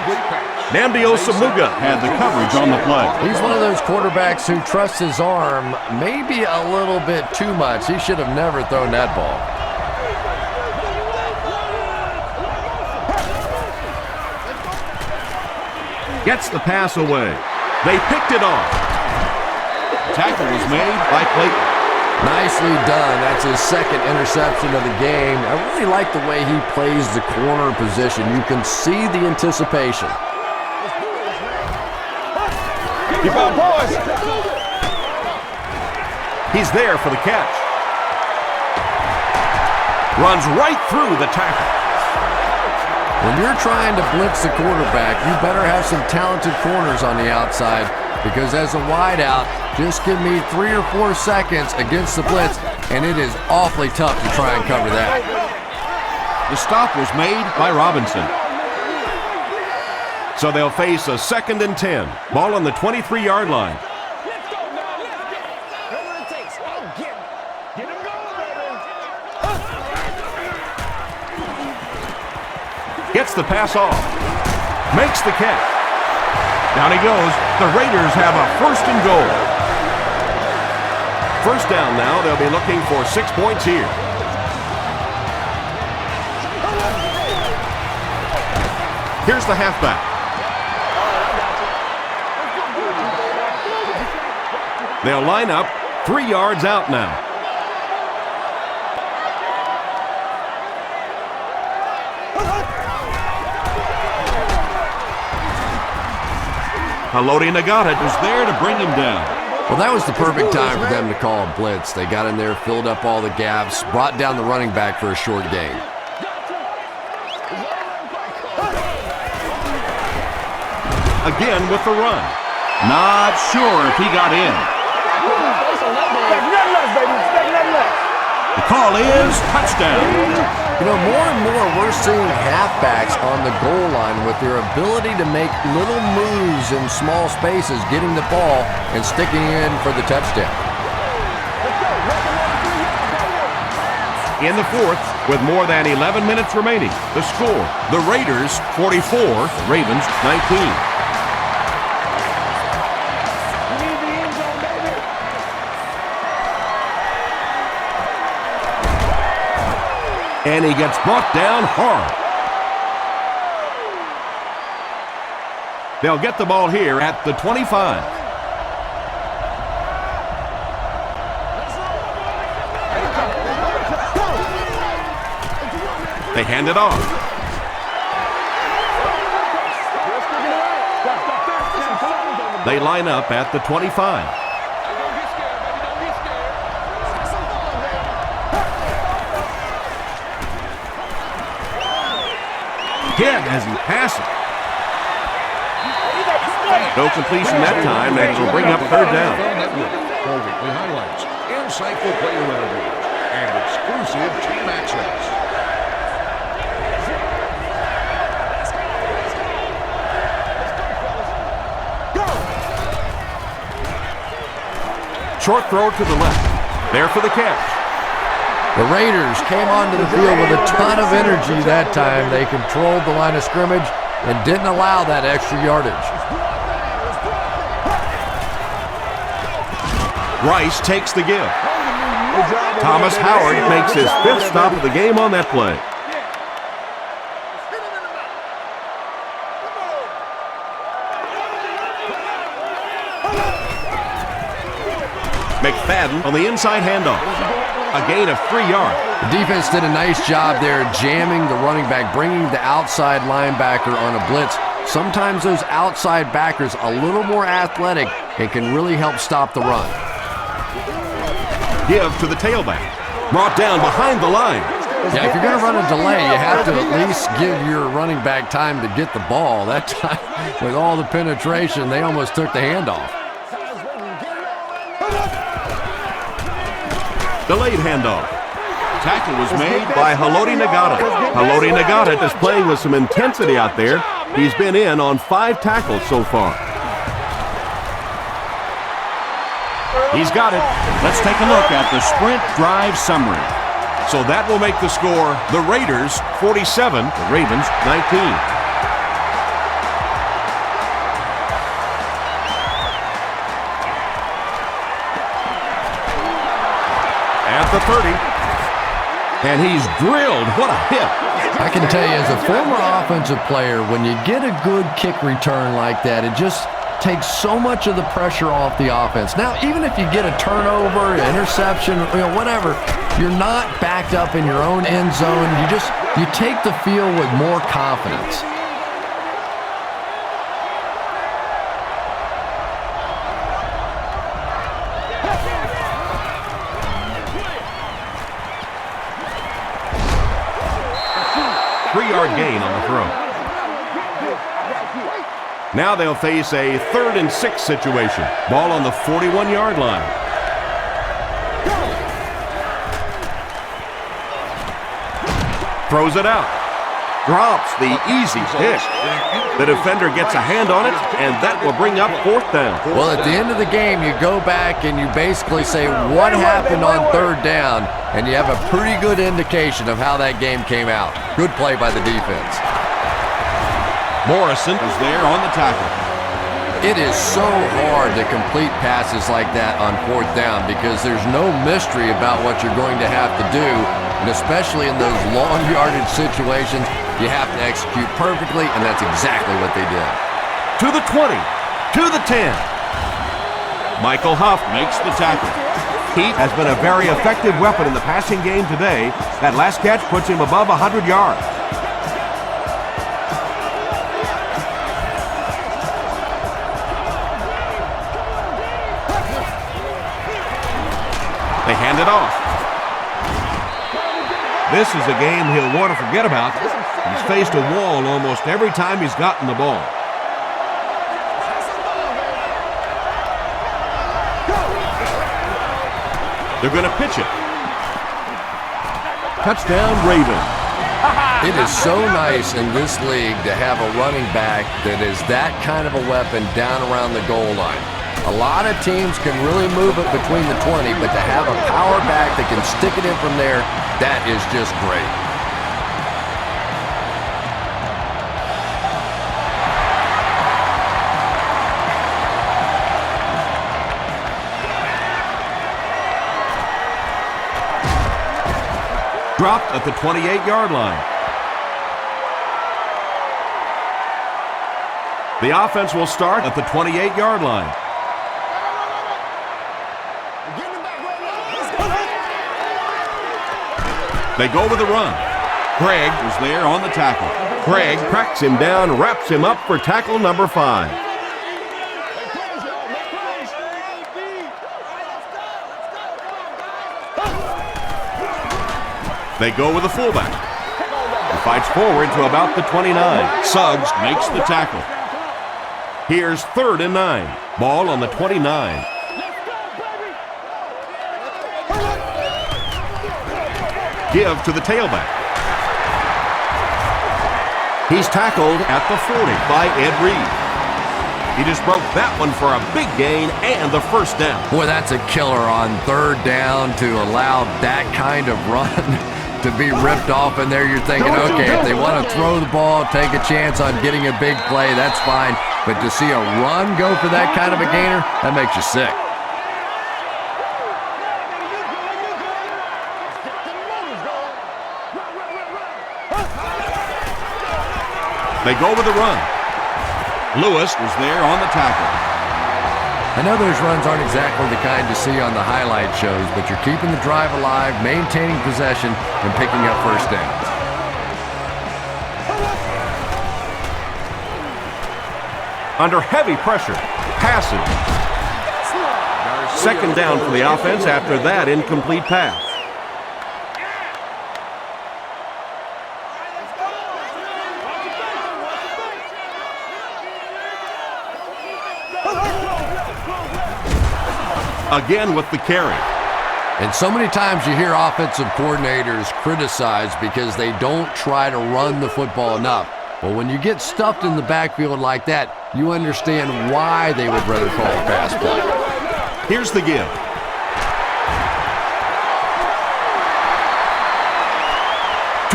Nnamdi Osamuga had the coverage on the play. He's one of those quarterbacks who trusts his arm maybe a little bit too much. He should have never thrown that ball. Gets the pass away. They picked it off. Tackle was made by Clayton. Nicely done. That's his 2nd interception of the game. I really like the way he plays the corner position. You can see the anticipation. Keep on, boys. He's there for the catch. Runs right through the tackle. When you're trying to blitz the quarterback, you better have some talented corners on the outside, because as a wideout, just give me 3 or 4 seconds against the blitz, and it is awfully tough to try and cover that. The stop was made by Robinson. So they'll face a 2nd and 10. Ball on the 23-yard line. Let's go now. Let's get it. Whatever it takes. Oh, get him going, baby. Gets the pass off. Makes the catch. Down he goes. The Raiders have a 1st and goal. First down now. They'll be looking for 6 points here. Here's the halfback. They'll line up 3 yards out now. Haloti Nagata is there to bring him down. Well, that was the perfect time for them to call a blitz. They got in there, filled up all the gaps, brought down the running back for a short gain. Again with the run. Not sure if he got in. The call is touchdown. You know, more and more we're seeing halfbacks on the goal line with their ability to make little moves in small spaces, getting the ball and sticking in for the touchdown. In the 4th, with more than 11 minutes remaining, the score, the Raiders 44, Ravens 19. And he gets brought down hard. They'll get the ball here at the 25. They hand it off. They line up at the 25. Hit as he passes. No completion that time, and it'll bring up 3rd down. Weekly highlights, insightful player interviews, and exclusive team access. Short throw to the left. There for the catch. The Raiders came onto the field with a ton of energy that time. They controlled the line of scrimmage and didn't allow that extra yardage. Rice takes the give. Thomas Howard makes his 5th stop of the game on that play. McFadden on the inside handoff. A gain of 3 yards. The defense did a nice job there jamming the running back, bringing the outside linebacker on a blitz. Sometimes those outside backers a little more athletic and can really help stop the run. Give to the tailback. Brought down behind the line. Yeah, if you're going to run a delay, you have to at least give your running back time to get the ball. That time, with all the penetration, they almost took the handoff. Delayed handoff. Tackle was made by Haloti Nagata. Haloti Nagata is playing with some intensity out there. He's been in on 5 tackles so far. He's got it. Let's take a look at the sprint drive summary. So that will make the score the Raiders 47, the Ravens 19. The 30, and he's drilled. What a hit. I can tell you, as a former offensive player, when you get a good kick return like that, it just takes so much of the pressure off the offense. Now, even if you get a turnover, interception, whatever, you're not backed up in your own end zone. You take the field with more confidence. Gain on the throw. Now they'll face a 3rd and 6 situation. Ball on the 41-yard line. throws it out. Drops the easy pick. The defender gets a hand on it, and that will bring up 4th down. Well, at the end of the game, you go back and you basically say what happened on 3rd down, and you have a pretty good indication of how that game came out. Good play by the defense. Morrison is there on the tackle. It is so hard to complete passes like that on 4th down because there's no mystery about what you're going to have to do, and especially in those long yardage situations, you have to execute perfectly, and that's exactly what they did. To the 20, to the 10. Michael Huff makes the tackle. Heat has been a very effective weapon in the passing game today. That last catch puts him above 100 yards. They hand it off. This is a game he'll want to forget about. He's faced a wall almost every time he's gotten the ball. They're going to pitch it. Touchdown, Ravens. It is so nice in this league to have a running back that is that kind of a weapon down around the goal line. A lot of teams can really move it between the 20, but to have a power back that can stick it in from there, that is just great. Dropped at the 28-yard line. The offense will start at the 28-yard line. They go with the run. Craig is there on the tackle. Craig cracks him down, wraps him up for tackle number 5. They go with the fullback. He fights forward to about the 29. Suggs makes the tackle. Here's 3rd and 9. Ball on the 29. Give to the tailback. He's tackled at the 40 by Ed Reed. He just broke that one for a big gain and the 1st down. Boy, that's a killer on 3rd down to allow that kind of run to be ripped off in there. You're thinking, okay, if they want to throw the ball, take a chance on getting a big play, that's fine. But to see a run go for that kind of a gainer, that makes you sick. They go with the run. Lewis is there on the tackle. I know those runs aren't exactly the kind you see on the highlight shows, but you're keeping the drive alive, maintaining possession, and picking up 1st downs. Under heavy pressure, passes. 2nd down for the offense after that incomplete pass. Again with the carry. And so many times you hear offensive coordinators criticized because they don't try to run the football enough. Well, when you get stuffed in the backfield like that, you understand why they would rather call a pass play. Here's the give.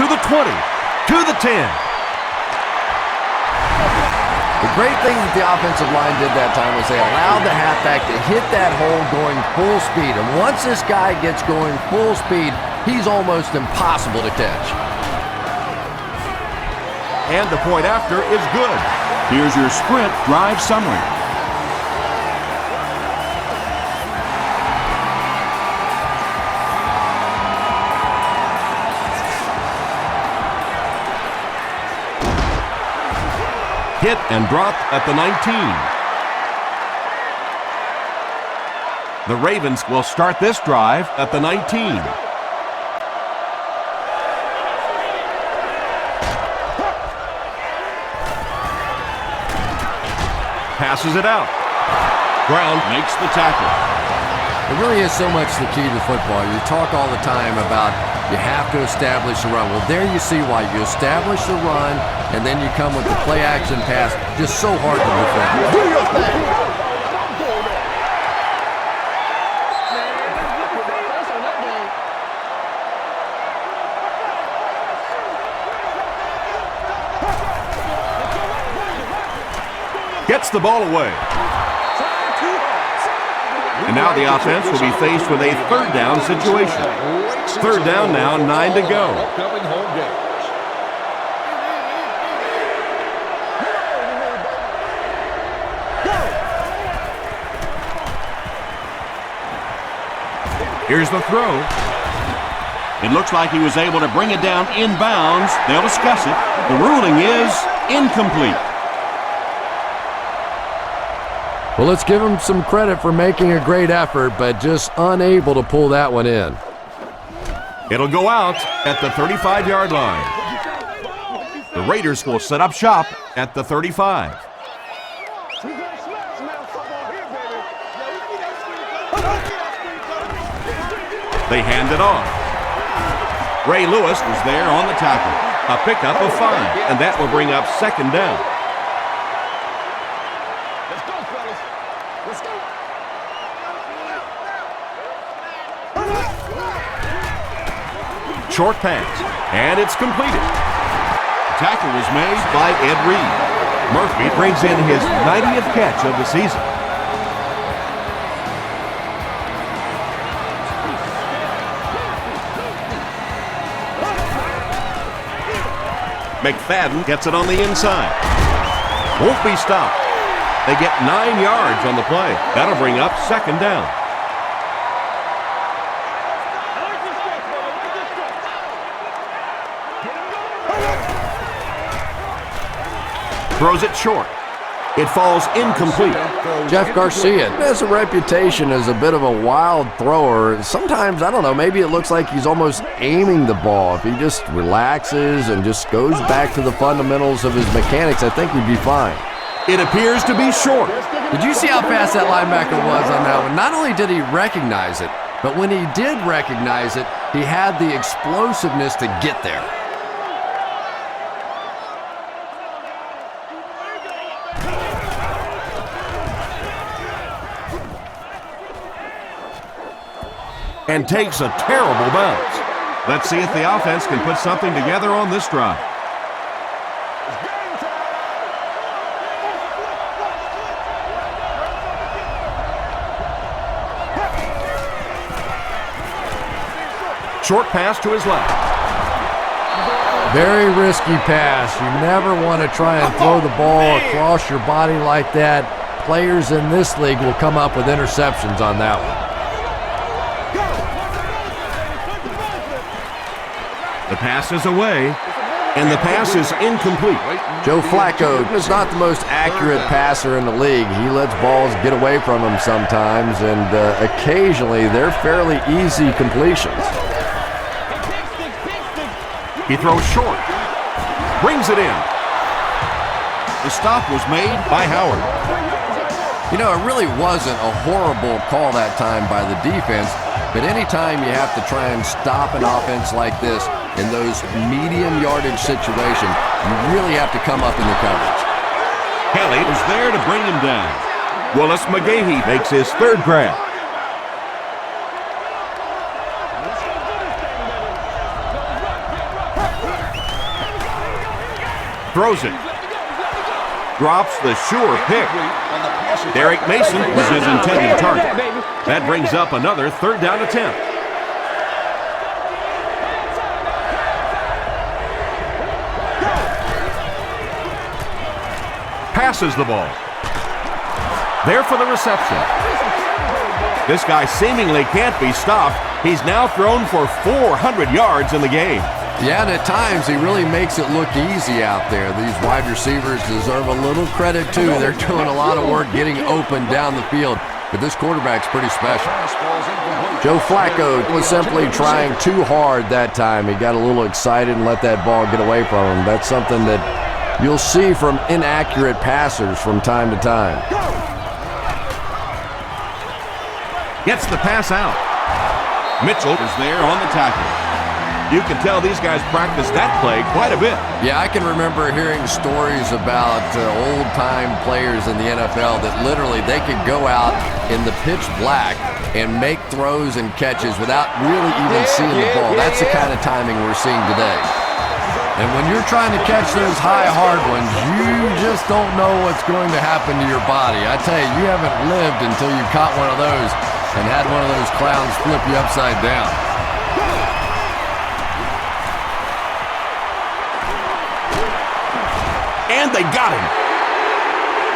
To the 20, to the 10. The great thing that the offensive line did that time was they allowed the halfback to hit that hole going full speed. And once this guy gets going full speed, he's almost impossible to catch. And the point after is good. Here's your sprint drive summary. Hit and dropped at the 19. The Ravens will start this drive at the 19. Passes it out. Brown makes the tackle. It really is so much the key to football. You talk all the time about you have to establish the run. Well, there you see why. You establish the run, and then you come with the play-action pass. Just so hard to defend. Do your thing. Gets the ball away. And now the offense will be faced with a third down situation. Third down now, 9 to go. Upcoming home games. Here's the throw. It looks like he was able to bring it down inbounds. They'll discuss it. The ruling is incomplete. Well, let's give him some credit for making a great effort, but just unable to pull that one in. It'll go out at the 35-yard line. The Raiders will set up shop at the 35. They hand it off. Ray Lewis was there on the tackle. A pickup of 5, and that will bring up second down. Short pass, and it's completed. The tackle was made by Ed Reed. Murphy brings in his 90th catch of the season. McFadden gets it on the inside. Won't be stopped. They get 9 yards on the play. That'll bring up second down. Throws it short. It falls incomplete. Jeff Garcia has a reputation as a bit of a wild thrower. Sometimes, I don't know, maybe it looks like he's almost aiming the ball. If he just relaxes and just goes back to the fundamentals of his mechanics, I think he'd be fine. It appears to be short. Did you see how fast that linebacker was on that one? Not only did he recognize it, but when he did recognize it, he had the explosiveness to get there. And takes a terrible bounce. Let's see if the offense can put something together on this drive. Short pass to his left. Very risky pass. You never want to try and throw the ball across your body like that. Players in this league will come up with interceptions on that one. The pass is away, and the pass is incomplete. Joe Flacco is not the most accurate passer in the league. He lets balls get away from him sometimes, and occasionally they're fairly easy completions. He throws short, brings it in. The stop was made by Howard. You know, it really wasn't a horrible call that time by the defense, but anytime you have to try and stop an offense like this in those medium yardage situations, you really have to come up in the coverage. Kelly was there to bring him down. Willis McGahee makes his third grab. Throws it. Drops the sure pick. Derek Mason was his intended target. That brings up another third down attempt. Passes the ball. There for the reception. This guy seemingly can't be stopped. He's now thrown for 400 yards in the game. Yeah, and at times he really makes it look easy out there. These wide receivers deserve a little credit too. They're doing a lot of work getting open down the field, but this quarterback's pretty special. Joe Flacco was simply trying too hard that time. He got a little excited and let that ball get away from him. That's something that you'll see from inaccurate passers from time to time. Gets the pass out. Mitchell is there on the tackle. You can tell these guys practice that play quite a bit. Yeah, I can remember hearing stories about old-time players in the NFL that literally they could go out in the pitch black and make throws and catches without really even seeing the ball. That's the kind of timing we're seeing today. And when you're trying to catch those high, hard ones, you just don't know what's going to happen to your body. I tell you, you haven't lived until you caught one of those and had one of those clowns flip you upside down. And they got him.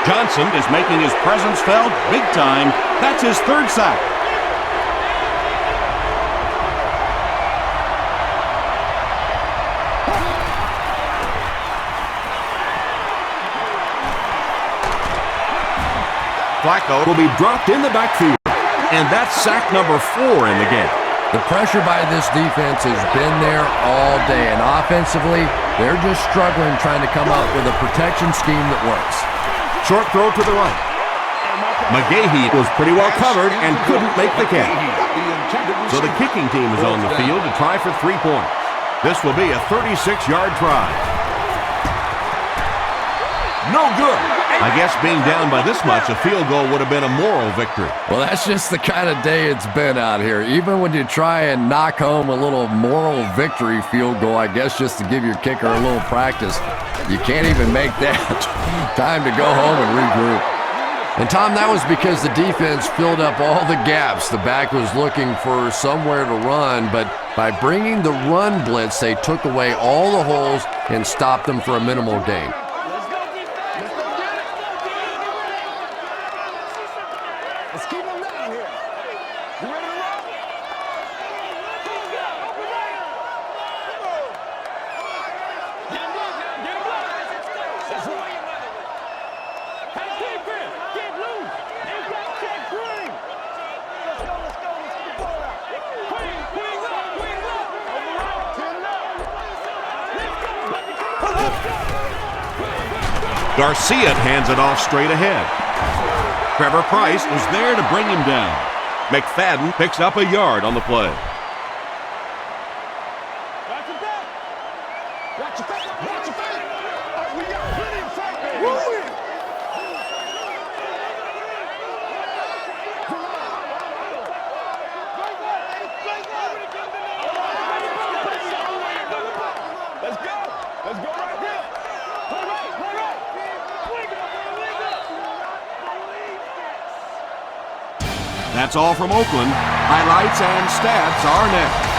Johnson is making his presence felt big time. That's his third sack. Flacco will be dropped in the backfield. And that's sack number 4 in the game. The pressure by this defense has been there all day, and offensively, they're just struggling trying to come up with a protection scheme that works. Short throw to the right. McGahee was pretty well covered and couldn't make the catch. So the kicking team is on the field to try for 3 points. This will be a 36-yard try. No good. I guess being down by this much, a field goal would have been a moral victory. Well, that's just the kind of day it's been out here. Even when you try and knock home a little moral victory field goal, I guess just to give your kicker a little practice, you can't even make that. Time to go home and regroup. And, Tom, that was because the defense filled up all the gaps. The back was looking for somewhere to run, but by bringing the run blitz, they took away all the holes and stopped them for a minimal gain. Let's keep them down here. You ready to roll? Get him blocked now. Get him blocked. That's right. Hey, defense, get loose. You got check green. Let's go. Let's get the ball out. Queen up. Overall, 10 up. Let's go. Garcia hands it off straight ahead. Trevor Price was there to bring him down. McFadden picks up a yard on the play. Watch your back. Watch your face. Watch your face. Oh, we got plenty of fight, baby. Woo! Let's go. Let's go right here. Play right. Play right. That's all from Oakland. Highlights and stats are next.